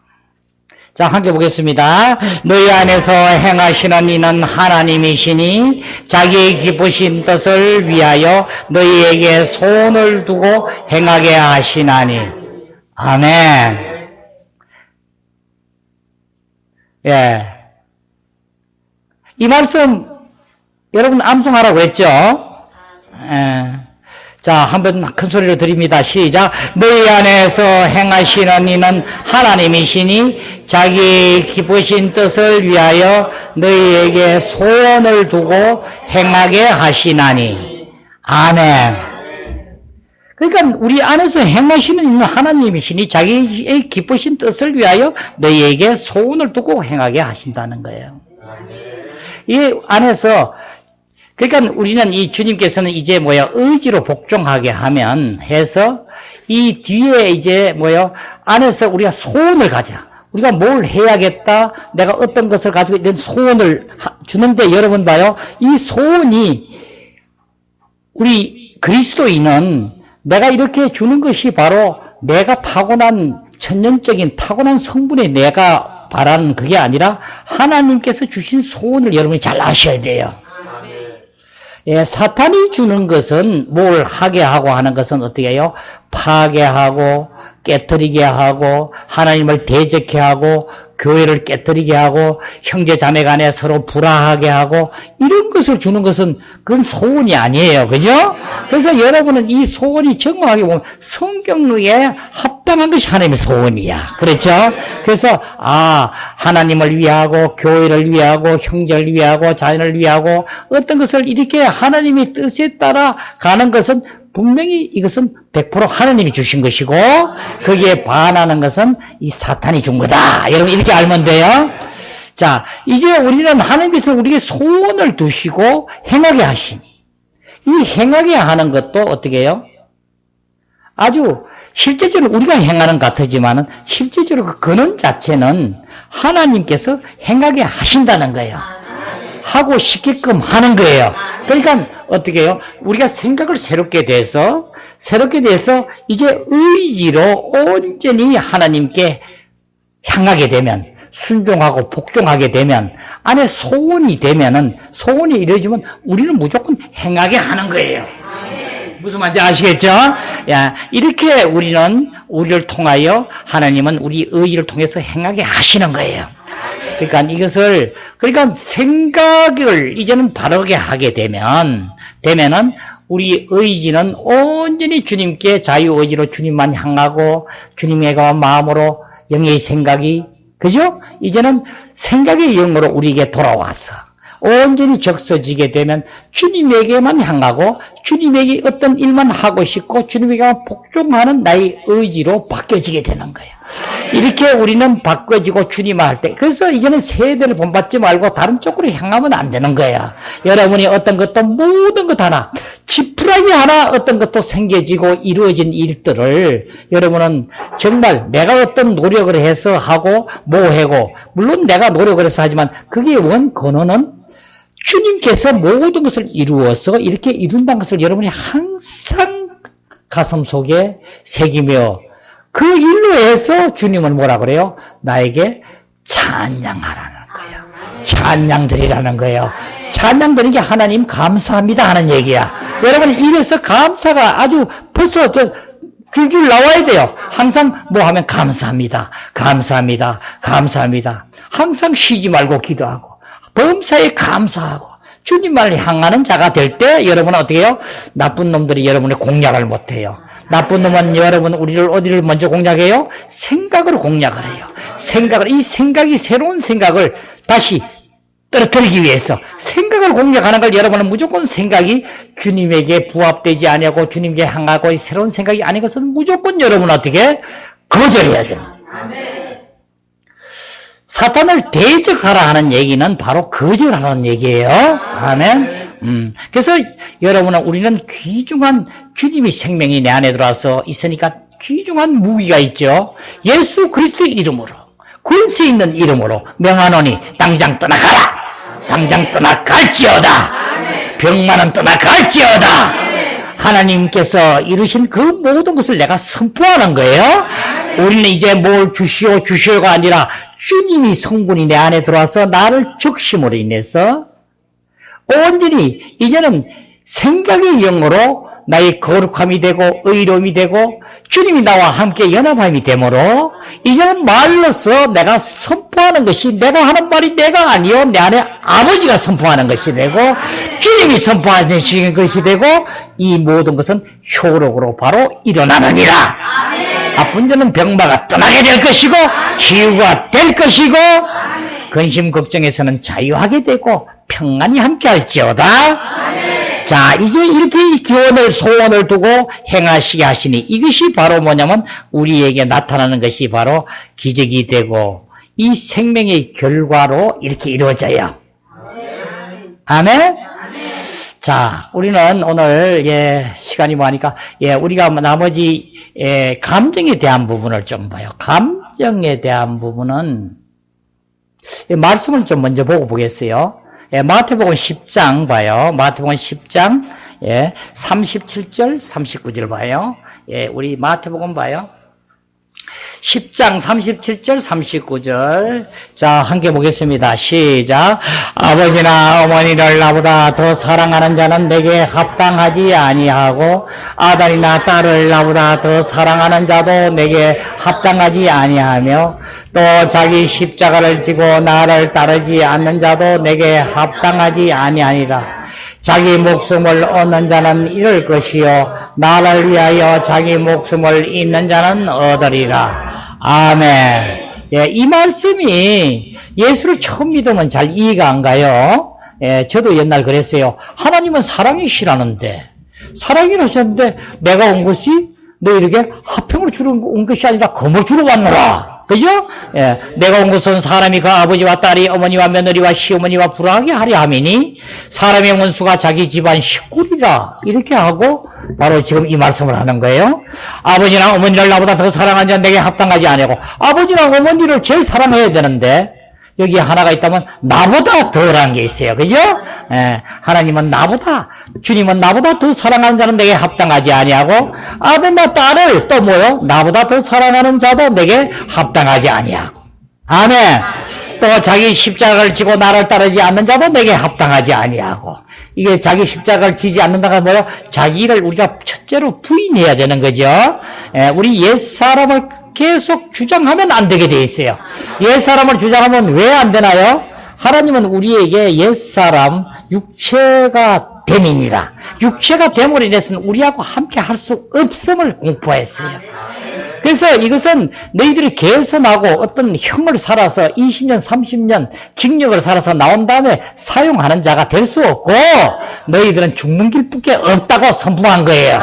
함께 보겠습니다. 너희 안에서 행하시는 이는 하나님이시니 자기의 기쁘신 뜻을 위하여 너희에게 소원을 두고 행하게 하시나니. 아멘. 예. 이 말씀 여러분 암송하라고 했죠? 예. 자, 한번 큰 소리로 드립니다. 시작. 너희 안에서 행하시는 이는 하나님이시니 자기 기쁘신 뜻을 위하여 너희에게 소원을 두고 행하게 하시나니. 아멘. 그러니까 우리 안에서 행하시는 이는 하나님이시니 자기의 기쁘신 뜻을 위하여 너희에게 소원을 두고 행하게 하신다는 거예요. 이 안에서 그러니까 우리는 이 주님께서는 이제 의지로 복종하게 하면 해서 이 뒤에 이제 안에서 우리가 소원을 가져. 우리가 뭘 해야겠다. 내가 어떤 것을 가지고 있는 소원을 주는데 여러분 봐요. 이 소원이 우리 그리스도인은 내가 이렇게 주는 것이 바로 내가 천연적인 타고난 성분의 내가 바라는 그게 아니라 하나님께서 주신 소원을 여러분이 잘 아셔야 돼요. 예, 사탄이 주는 것은 뭘 하게 하고 하는 것은 어떻게 해요? 파괴하고 깨뜨리게 하고 하나님을 대적해 하고 교회를 깨뜨리게 하고 형제 자매 간에 서로 불화하게 하고 이런 것을 주는 것은 그건 소원이 아니에요. 그죠? 그래서 여러분은 이 소원이 정확하게 보면 성경에 합당한 것이 하나님의 소원이야. 그렇죠? 그래서 하나님을 위하고 교회를 위하고 형제를 위하고 자연을 위하고 어떤 것을 이렇게 하나님의 뜻에 따라 가는 것은 분명히 이것은 100% 하나님이 주신 것이고 거기에 반하는 것은 이 사탄이 준 거다. 여러분 이렇게 알면 돼요. 자, 이제 우리는 하나님께서 우리에게 소원을 두시고 행하게 하시니 이 행하게 하는 것도 어떻게 해요? 아주 실제적으로 우리가 행하는 것 같지만은 실제적으로 그 근원 자체는 하나님께서 행하게 하신다는 거예요. 하고 싶게끔 하는 거예요. 그러니까 어떻게 해요? 우리가 생각을 새롭게 돼서 이제 의지로 온전히 하나님께 향하게 되면 순종하고 복종하게 되면 안에 소원이 되면은 소원이 이루어지면 우리는 무조건 행하게 하는 거예요. 무슨 말인지 아시겠죠? 야, 이렇게 우리를 통하여 하나님은 우리 의지를 통해서 행하게 하시는 거예요. 그러니까 생각을 이제는 바르게 하게 되면은 우리 의지는 온전히 주님께 자유의지로 주님만 향하고 주님의 마음으로 영의 생각이 그죠? 이제는 생각의 영으로 우리에게 돌아와서 온전히 적서지게 되면 주님에게만 향하고 주님에게 어떤 일만 하고 싶고 주님에게만 복종하는 나의 의지로 바뀌어지게 되는 거예요. 이렇게 우리는 바꿔지고 주님을 할 때, 그래서 이제는 세대를 본받지 말고 다른 쪽으로 향하면 안 되는 거야. 여러분이 어떤 것도 모든 것 하나, 지푸라기 하나 어떤 것도 생겨지고 이루어진 일들을 여러분은 정말 내가 어떤 노력을 해서 하고 뭐 하고, 물론 내가 노력을 해서 하지만 그게 원 근원은 주님께서 모든 것을 이루어서 이렇게 이룬다는 것을 여러분이 항상 가슴 속에 새기며 그 일로 해서 주님은 뭐라 그래요? 나에게 찬양하라는 거예요. 찬양 드리라는 거예요. 찬양 드리는 게 하나님 감사합니다 하는 얘기야. 여러분 이래서 감사가 아주 벌써 줄줄 나와야 돼요. 항상 뭐 하면 감사합니다. 감사합니다. 감사합니다. 항상 쉬지 말고 기도하고 범사에 감사하고 주님만을 향하는 자가 될 때 여러분은 어떻게 해요? 나쁜 놈들이 여러분의 공략을 못해요. 나쁜 놈은 여러분 우리를 어디를 먼저 공략해요? 생각으로 공략을 해요. 이 생각이 새로운 생각을 다시 떨어뜨리기 위해서 생각을 공략하는 걸 여러분은 무조건 생각이 주님에게 부합되지 아니하고 주님께 향하고 새로운 생각이 아닌 것은 무조건 여러분 어떻게 거절해야 돼요. 사탄을 대적하라 하는 얘기는 바로 거절하라는 얘기예요. 아멘. 그래서 여러분은 우리는 귀중한 주님의 생명이 내 안에 들어와서 있으니까 귀중한 무기가 있죠. 예수 그리스도의 이름으로 권세 있는 이름으로 명하노니 당장 떠나가라. 당장 떠나갈지어다. 병만은 떠나갈지어다. 하나님께서 이루신 그 모든 것을 내가 선포하는 거예요. 우리는 이제 뭘 주시오가 아니라 주님이 성분이 내 안에 들어와서 나를 적심으로 인해서 온전히 이제는 생각의 영으로 나의 거룩함이 되고 의로움이 되고 주님이 나와 함께 연합함이 되므로 이제는 말로서 내가 선포하는 것이 내가 하는 말이 내가 아니요 내 안에 아버지가 선포하는 것이 되고 주님이 선포하는 것이 되고 이 모든 것은 효력으로 바로 일어나느니라. 아픈 자는 병마가 떠나게 될 것이고 치유가 될 것이고 근심 걱정에서는 자유하게 되고 평안이 함께 할지어다. 자, 이제 이렇게 기원을 소원을 두고 행하시게 하시니 이것이 바로 뭐냐면 우리에게 나타나는 것이 바로 기적이 되고 이 생명의 결과로 이렇게 이루어져요. 아멘. 자, 우리는 오늘 시간이 많으니까 우리가 나머지 감정에 대한 부분을 좀 봐요. 감정에 대한 부분은 말씀을 좀 먼저 보고 보겠어요. 마태복음 10장 봐요. 마태복음 10장 37절 39절 봐요. 우리 마태복음 봐요. 10장 37절 39절 자 함께 보겠습니다. 시작. 아버지나 어머니를 나보다 더 사랑하는 자는 내게 합당하지 아니하고 아들이나 딸을 나보다 더 사랑하는 자도 내게 합당하지 아니하며 또 자기 십자가를 지고 나를 따르지 않는 자도 내게 합당하지 아니하니라. 자기 목숨을 얻는 자는 잃을 것이요 나를 위하여 자기 목숨을 잃는 자는 얻으리라. 아멘. 이 말씀이 예수를 처음 믿으면 잘 이해가 안 가요. 저도 옛날 그랬어요. 하나님은 사랑이시라는데 사랑이라셨는데 내가 온 것이 너희에게 화평을 주러 온 것이 아니라 검을 주러 왔노라. 그죠? 내가 온 것은 사람이 그 아버지와 딸이 어머니와 며느리와 시어머니와 불화하게 하려 함이니 사람의 원수가 자기 집안 식구리라. 이렇게 하고 바로 지금 이 말씀을 하는 거예요. 아버지나 어머니를 나보다 더 사랑하는 자는 내게 합당하지 아니하고 아버지나 어머니를 제일 사랑해야 되는데 여기에 하나가 있다면 나보다 덜한 게 있어요. 그죠? 하나님은 나보다 주님은 나보다 더 사랑하는 자는 내게 합당하지 아니하고 아들나 딸을 또 뭐요? 나보다 더 사랑하는 자도 내게 합당하지 아니하고 아멘. 또 자기 십자가를 지고 나를 따르지 않는 자도 내게 합당하지 아니하고 이게 자기 십자가를 지지 않는다가 뭐요? 자기를 우리가 첫째로 부인해야 되는 거죠. 우리 옛사람을 계속 주장하면 안 되게 돼 있어요. 옛사람을 주장하면 왜 안 되나요? 하나님은 우리에게 옛사람 육체가 됨이니라. 육체가 됨으로 인해서는 우리하고 함께 할 수 없음을 공포했어요. 그래서 이것은 너희들이 개선하고 어떤 형을 살아서 20년, 30년 징역을 살아서 나온 다음에 사용하는 자가 될 수 없고 너희들은 죽는 길밖에 없다고 선포한 거예요.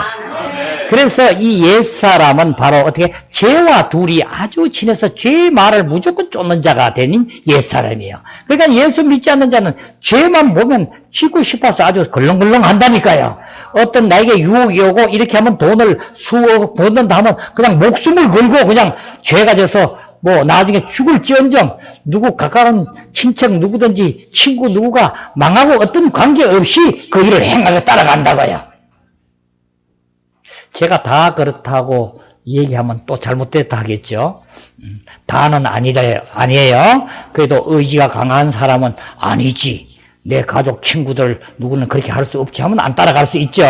그래서 이 옛사람은 바로 어떻게 죄와 둘이 아주 친해서 죄의 말을 무조건 쫓는 자가 되는 옛사람이에요. 그러니까 예수 믿지 않는 자는 죄만 보면 지고 싶어서 아주 걸렁걸렁 한다니까요. 어떤 나에게 유혹이 오고 이렇게 하면 돈을 수억 버는다 하면 그냥 목숨을 걸고 그냥 죄가 져서 뭐 나중에 죽을지언정 누구 가까운 친척 누구든지 친구 누구가 망하고 어떤 관계없이 그 일을 행하게 따라간다고요. 제가 다 그렇다고 얘기하면 또 잘못됐다 하겠죠. 다는 아니에요. 그래도 의지가 강한 사람은 아니지. 내 가족, 친구들, 누구는 그렇게 할 수 없지 하면 안 따라갈 수 있죠.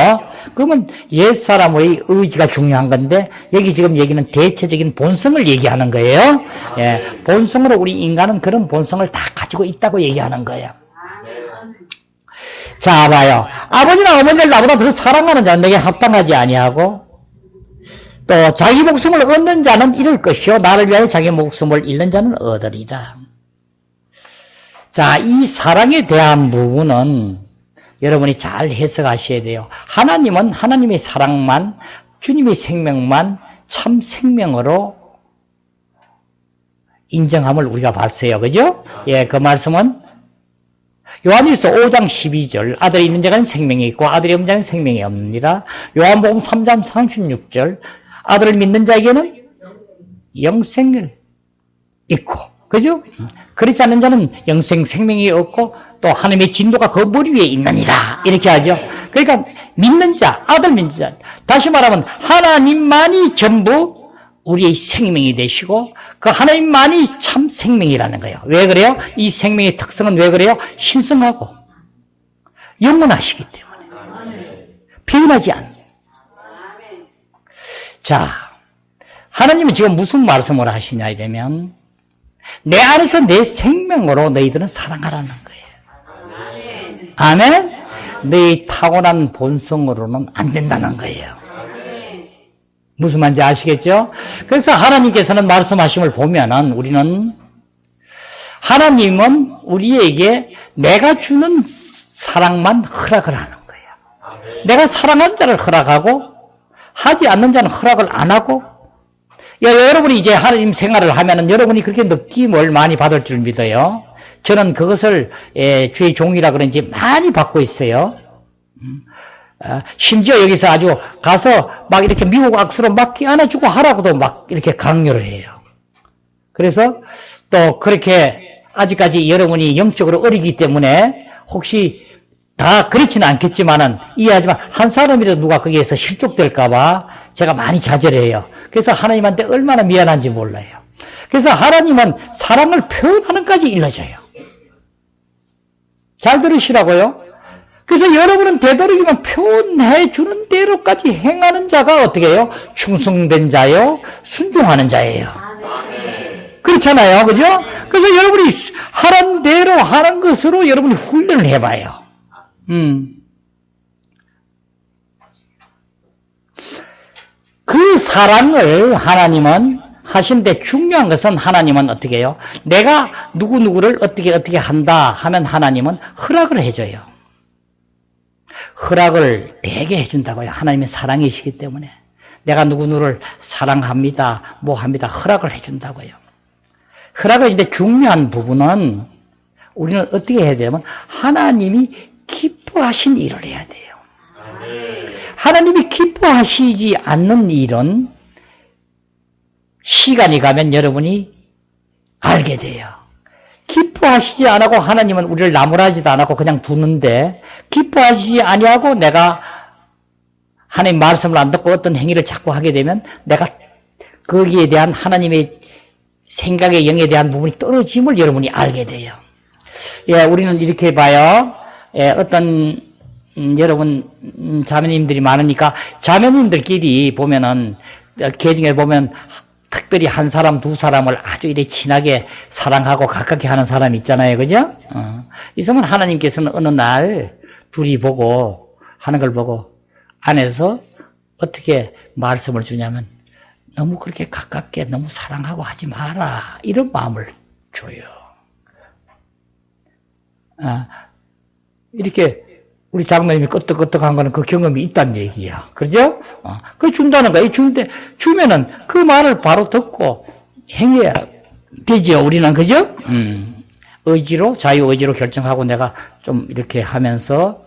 그러면 옛사람의 의지가 중요한 건데, 여기 지금 얘기는 대체적인 본성을 얘기하는 거예요. 예, 본성으로 우리 인간은 그런 본성을 다 가지고 있다고 얘기하는 거예요. 자, 봐요. 아버지나 어머니를 나보다 더 사랑하는 자는 내게 합당하지 아니하고 또 자기 목숨을 얻는 자는 잃을 것이요 나를 위하여 자기 목숨을 잃는 자는 얻으리라. 자, 이 사랑에 대한 부분은 여러분이 잘 해석하셔야 돼요. 하나님은 하나님의 사랑만, 주님의 생명만 참 생명으로 인정함을 우리가 봤어요. 그죠? 예, 그 말씀은 요한일서 5장 12절 아들이 있는 자는 생명이 있고 아들이 없는 자는 생명이 없느니라. 요한복음 3장 36절 아들을 믿는 자에게는 영생이 있고, 그죠? 그렇지 않는 자는 영생 생명이 없고 또 하나님의 진도가 그 머리 위에 있느니라 이렇게 하죠. 그러니까 믿는 자, 아들 믿는 자, 다시 말하면 하나님만이 전부 우리의 생명이 되시고 그 하나님만이 참 생명이라는 거예요. 왜 그래요? 이 생명의 특성은 왜 그래요? 신성하고 영원하시기 때문에 변하지 않는. 자, 하나님은 지금 무슨 말씀을 하시냐 되면 내 안에서 내 생명으로 너희들은 사랑하라는 거예요. 아멘? 너희 타고난 본성으로는 안 된다는 거예요. 무슨 말인지 아시겠죠? 그래서 하나님께서는 말씀하심을 보면은 우리는 하나님은 우리에게 내가 주는 사랑만 허락을 하는 거예요. 내가 사랑한 자를 허락하고 하지 않는 자는 허락을 안 하고 여러분이 이제 하나님 생활을 하면은 여러분이 그렇게 느낌을 많이 받을 줄 믿어요. 저는 그것을 주의 종이라 그런지 많이 받고 있어요. 심지어 여기서 아주 가서 막 이렇게 미국 악수로 막 안아주고 하라고도 막 이렇게 강요를 해요. 그래서 또 그렇게 아직까지 여러분이 영적으로 어리기 때문에 혹시 다 그렇지는 않겠지만은 이해하지만 한 사람이라도 누가 거기에서 실족될까봐 제가 많이 자제해요. 그래서 하나님한테 얼마나 미안한지 몰라요. 그래서 하나님은 사랑을 표현하는까지 일러줘요. 잘 들으시라고요. 그래서 여러분은 되도록이면 표현해 주는 대로까지 행하는 자가 어떻게 해요? 충성된 자요, 순종하는 자예요. 그렇잖아요, 그죠? 그래서 여러분이 하란 대로 하는 것으로 여러분이 훈련을 해봐요. 그 사랑을 하나님은 하시는데 중요한 것은 하나님은 어떻게 해요? 내가 누구누구를 어떻게 한다 하면 하나님은 허락을 해줘요. 허락을 되게 해준다고요. 하나님의 사랑이시기 때문에 내가 누구누구를 사랑합니다, 뭐 합니다. 허락을 해준다고요. 허락을 이제 중요한 부분은 우리는 어떻게 해야 되냐면 하나님이 기뻐하신 일을 해야 돼요. 하나님이 기뻐하시지 않는 일은 시간이 가면 여러분이 알게 돼요. 기뻐하시지 않고 하나님은 우리를 나무라지도 않고 그냥 두는데 기뻐하시지 아니하고 내가 하나님 말씀을 안 듣고 어떤 행위를 자꾸 하게 되면 내가 거기에 대한 하나님의 생각의 영에 대한 부분이 떨어짐을 여러분이 알게 돼요. 예, 우리는 이렇게 봐요. 예, 어떤 여러분 자매님들이 많으니까 자매님들끼리 보면은 계중에 보면 특별히 한 사람 두 사람을 아주 이렇게 친하게 사랑하고 가깝게 하는 사람이 있잖아요, 그죠? 이 사람은 하나님께서는 어느 날 둘이 보고 하는 걸 보고 안에서 어떻게 말씀을 주냐면 너무 그렇게 가깝게 너무 사랑하고 하지 마라. 이런 마음을 줘요. 이렇게 우리 장로님이 끄떡끄떡한 거는 그 경험이 있다는 얘기야. 그죠? 그 준다는 거야. 주면은 그 말을 바로 듣고 행해야 되죠. 우리는. 그죠? 자유의지로 결정하고 내가 좀 이렇게 하면서,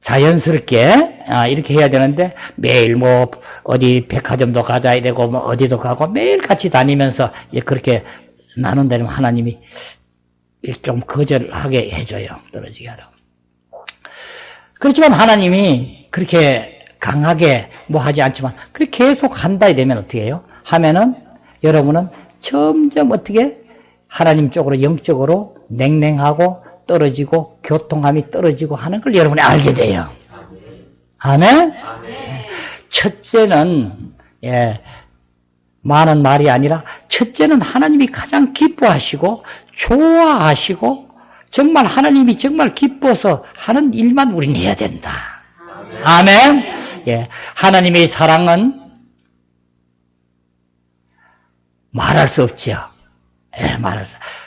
자연스럽게, 이렇게 해야 되는데, 매일 뭐, 어디 백화점도 가자 이러고, 뭐, 어디도 가고, 매일 같이 다니면서, 그렇게 나눈다면 하나님이 좀 거절하게 해줘요. 떨어지게 하라고. 그렇지만 하나님이 그렇게 강하게 뭐 하지 않지만, 그렇게 계속 한다 되면 어떻게 해요? 하면은, 여러분은 점점 어떻게 하나님 쪽으로 영적으로 냉랭하고 떨어지고 교통감이 떨어지고 하는 걸 여러분이 알게 돼요. 아멘? 첫째는 많은 말이 아니라 첫째는 하나님이 가장 기뻐하시고 좋아하시고 정말 하나님이 정말 기뻐서 하는 일만 우리는 해야 된다. 아멘? 하나님의 사랑은 말할 수 없죠.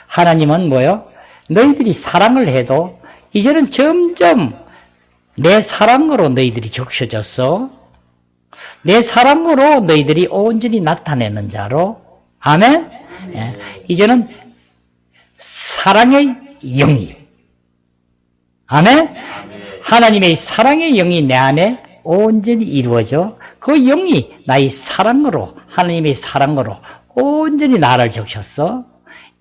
하나님은 뭐요? 너희들이 사랑을 해도 이제는 점점 내 사랑으로 너희들이 적셔졌어. 내 사랑으로 너희들이 온전히 나타내는 자로. 아멘? 이제는 사랑의 영이. 아멘? 하나님의 사랑의 영이 내 안에 온전히 이루어져 그 영이 나의 사랑으로, 하나님의 사랑으로 온전히 나를 적셨어.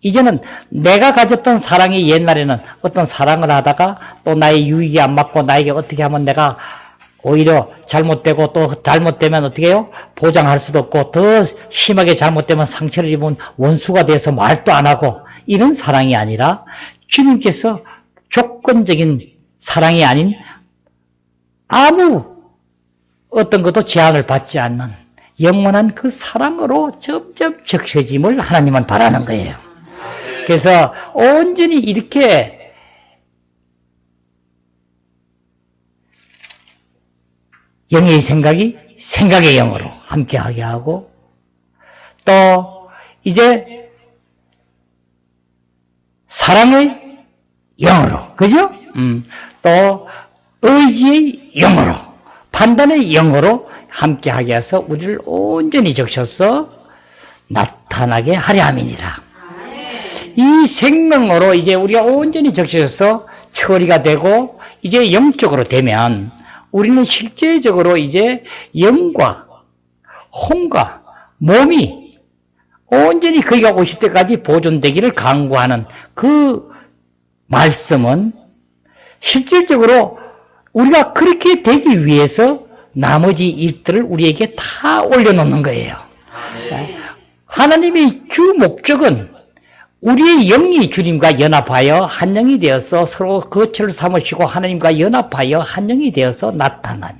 이제는 내가 가졌던 사랑이 옛날에는 어떤 사랑을 하다가 또 나의 유익이 안 맞고 나에게 어떻게 하면 내가 오히려 잘못되고 또 잘못되면 어떻게 해요? 보장할 수도 없고 더 심하게 잘못되면 상처를 입은 원수가 돼서 말도 안 하고 이런 사랑이 아니라 주님께서 조건적인 사랑이 아닌 아무 어떤 것도 제한을 받지 않는 영원한 그 사랑으로 점점 적셔짐을 하나님은 바라는 거예요. 그래서 온전히 이렇게 영의 생각이 생각의 영으로 함께하게 하고 또 이제 사랑의 영으로, 그죠? 또 의지의 영으로, 판단의 영으로 함께하게 해서 우리를 온전히 적셔서 나타나게 하려 함이니라. 이 생명으로 이제 우리가 온전히 적셔서 처리가 되고 이제 영적으로 되면 우리는 실제적으로 이제 영과 혼과 몸이 온전히 거기가 오실 때까지 보존되기를 강구하는 그 말씀은 실질적으로 우리가 그렇게 되기 위해서 나머지 일들을 우리에게 다 올려놓는 거예요. 하나님의 주 목적은 우리의 영이 주님과 연합하여 한 영이 되어서 서로 거처를 삼으시고 하나님과 연합하여 한 영이 되어서 나타나니.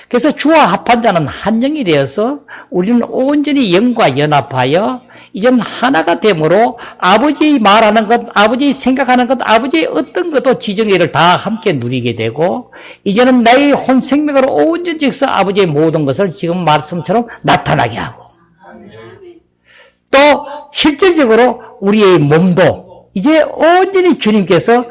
그래서 주와 합한 자는 한 영이 되어서 우리는 온전히 영과 연합하여 이제는 하나가 되므로 아버지 말하는 것, 아버지 생각하는 것, 아버지의 어떤 것도 지정의를 다 함께 누리게 되고 이제는 나의 혼 생명으로 온전히 적서 아버지의 모든 것을 지금 말씀처럼 나타나게 하고 또 실질적으로 우리의 몸도 이제 온전히 주님께서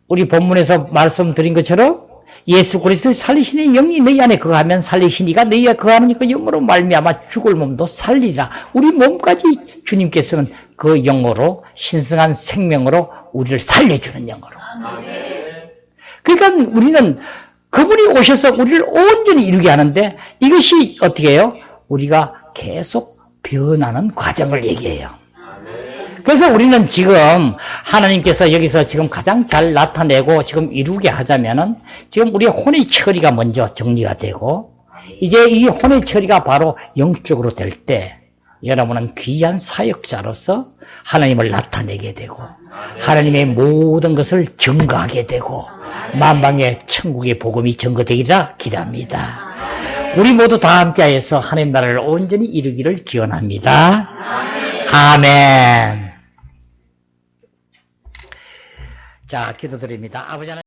우리 본문에서 말씀드린 것처럼 예수 그리스도의 살리시는 영이 너희 안에 거하면 살리시니가 너희가 거하는 그 영으로 말미암아 죽을 몸도 살리라. 우리 몸까지 주님께서는 그 영으로 신성한 생명으로 우리를 살려주는 영으로. 그러니까 우리는 그분이 오셔서 우리를 온전히 이루게 하는데 이것이 어떻게 해요? 우리가 계속 변하는 과정을 얘기해요. 그래서 우리는 지금 하나님께서 여기서 지금 가장 잘 나타내고 지금 이루게 하자면은 지금 우리의 혼의 처리가 먼저 정리가 되고 이제 이 혼의 처리가 바로 영적으로 될 때 여러분은 귀한 사역자로서 하나님을 나타내게 되고 하나님의 모든 것을 증거하게 되고 만방의 천국의 복음이 증거되기라 기대합니다. 우리 모두 다 함께하여서 하나님 나라를 온전히 이루기를 기원합니다. 아멘. 자, 기도드립니다. 아버지 하나님.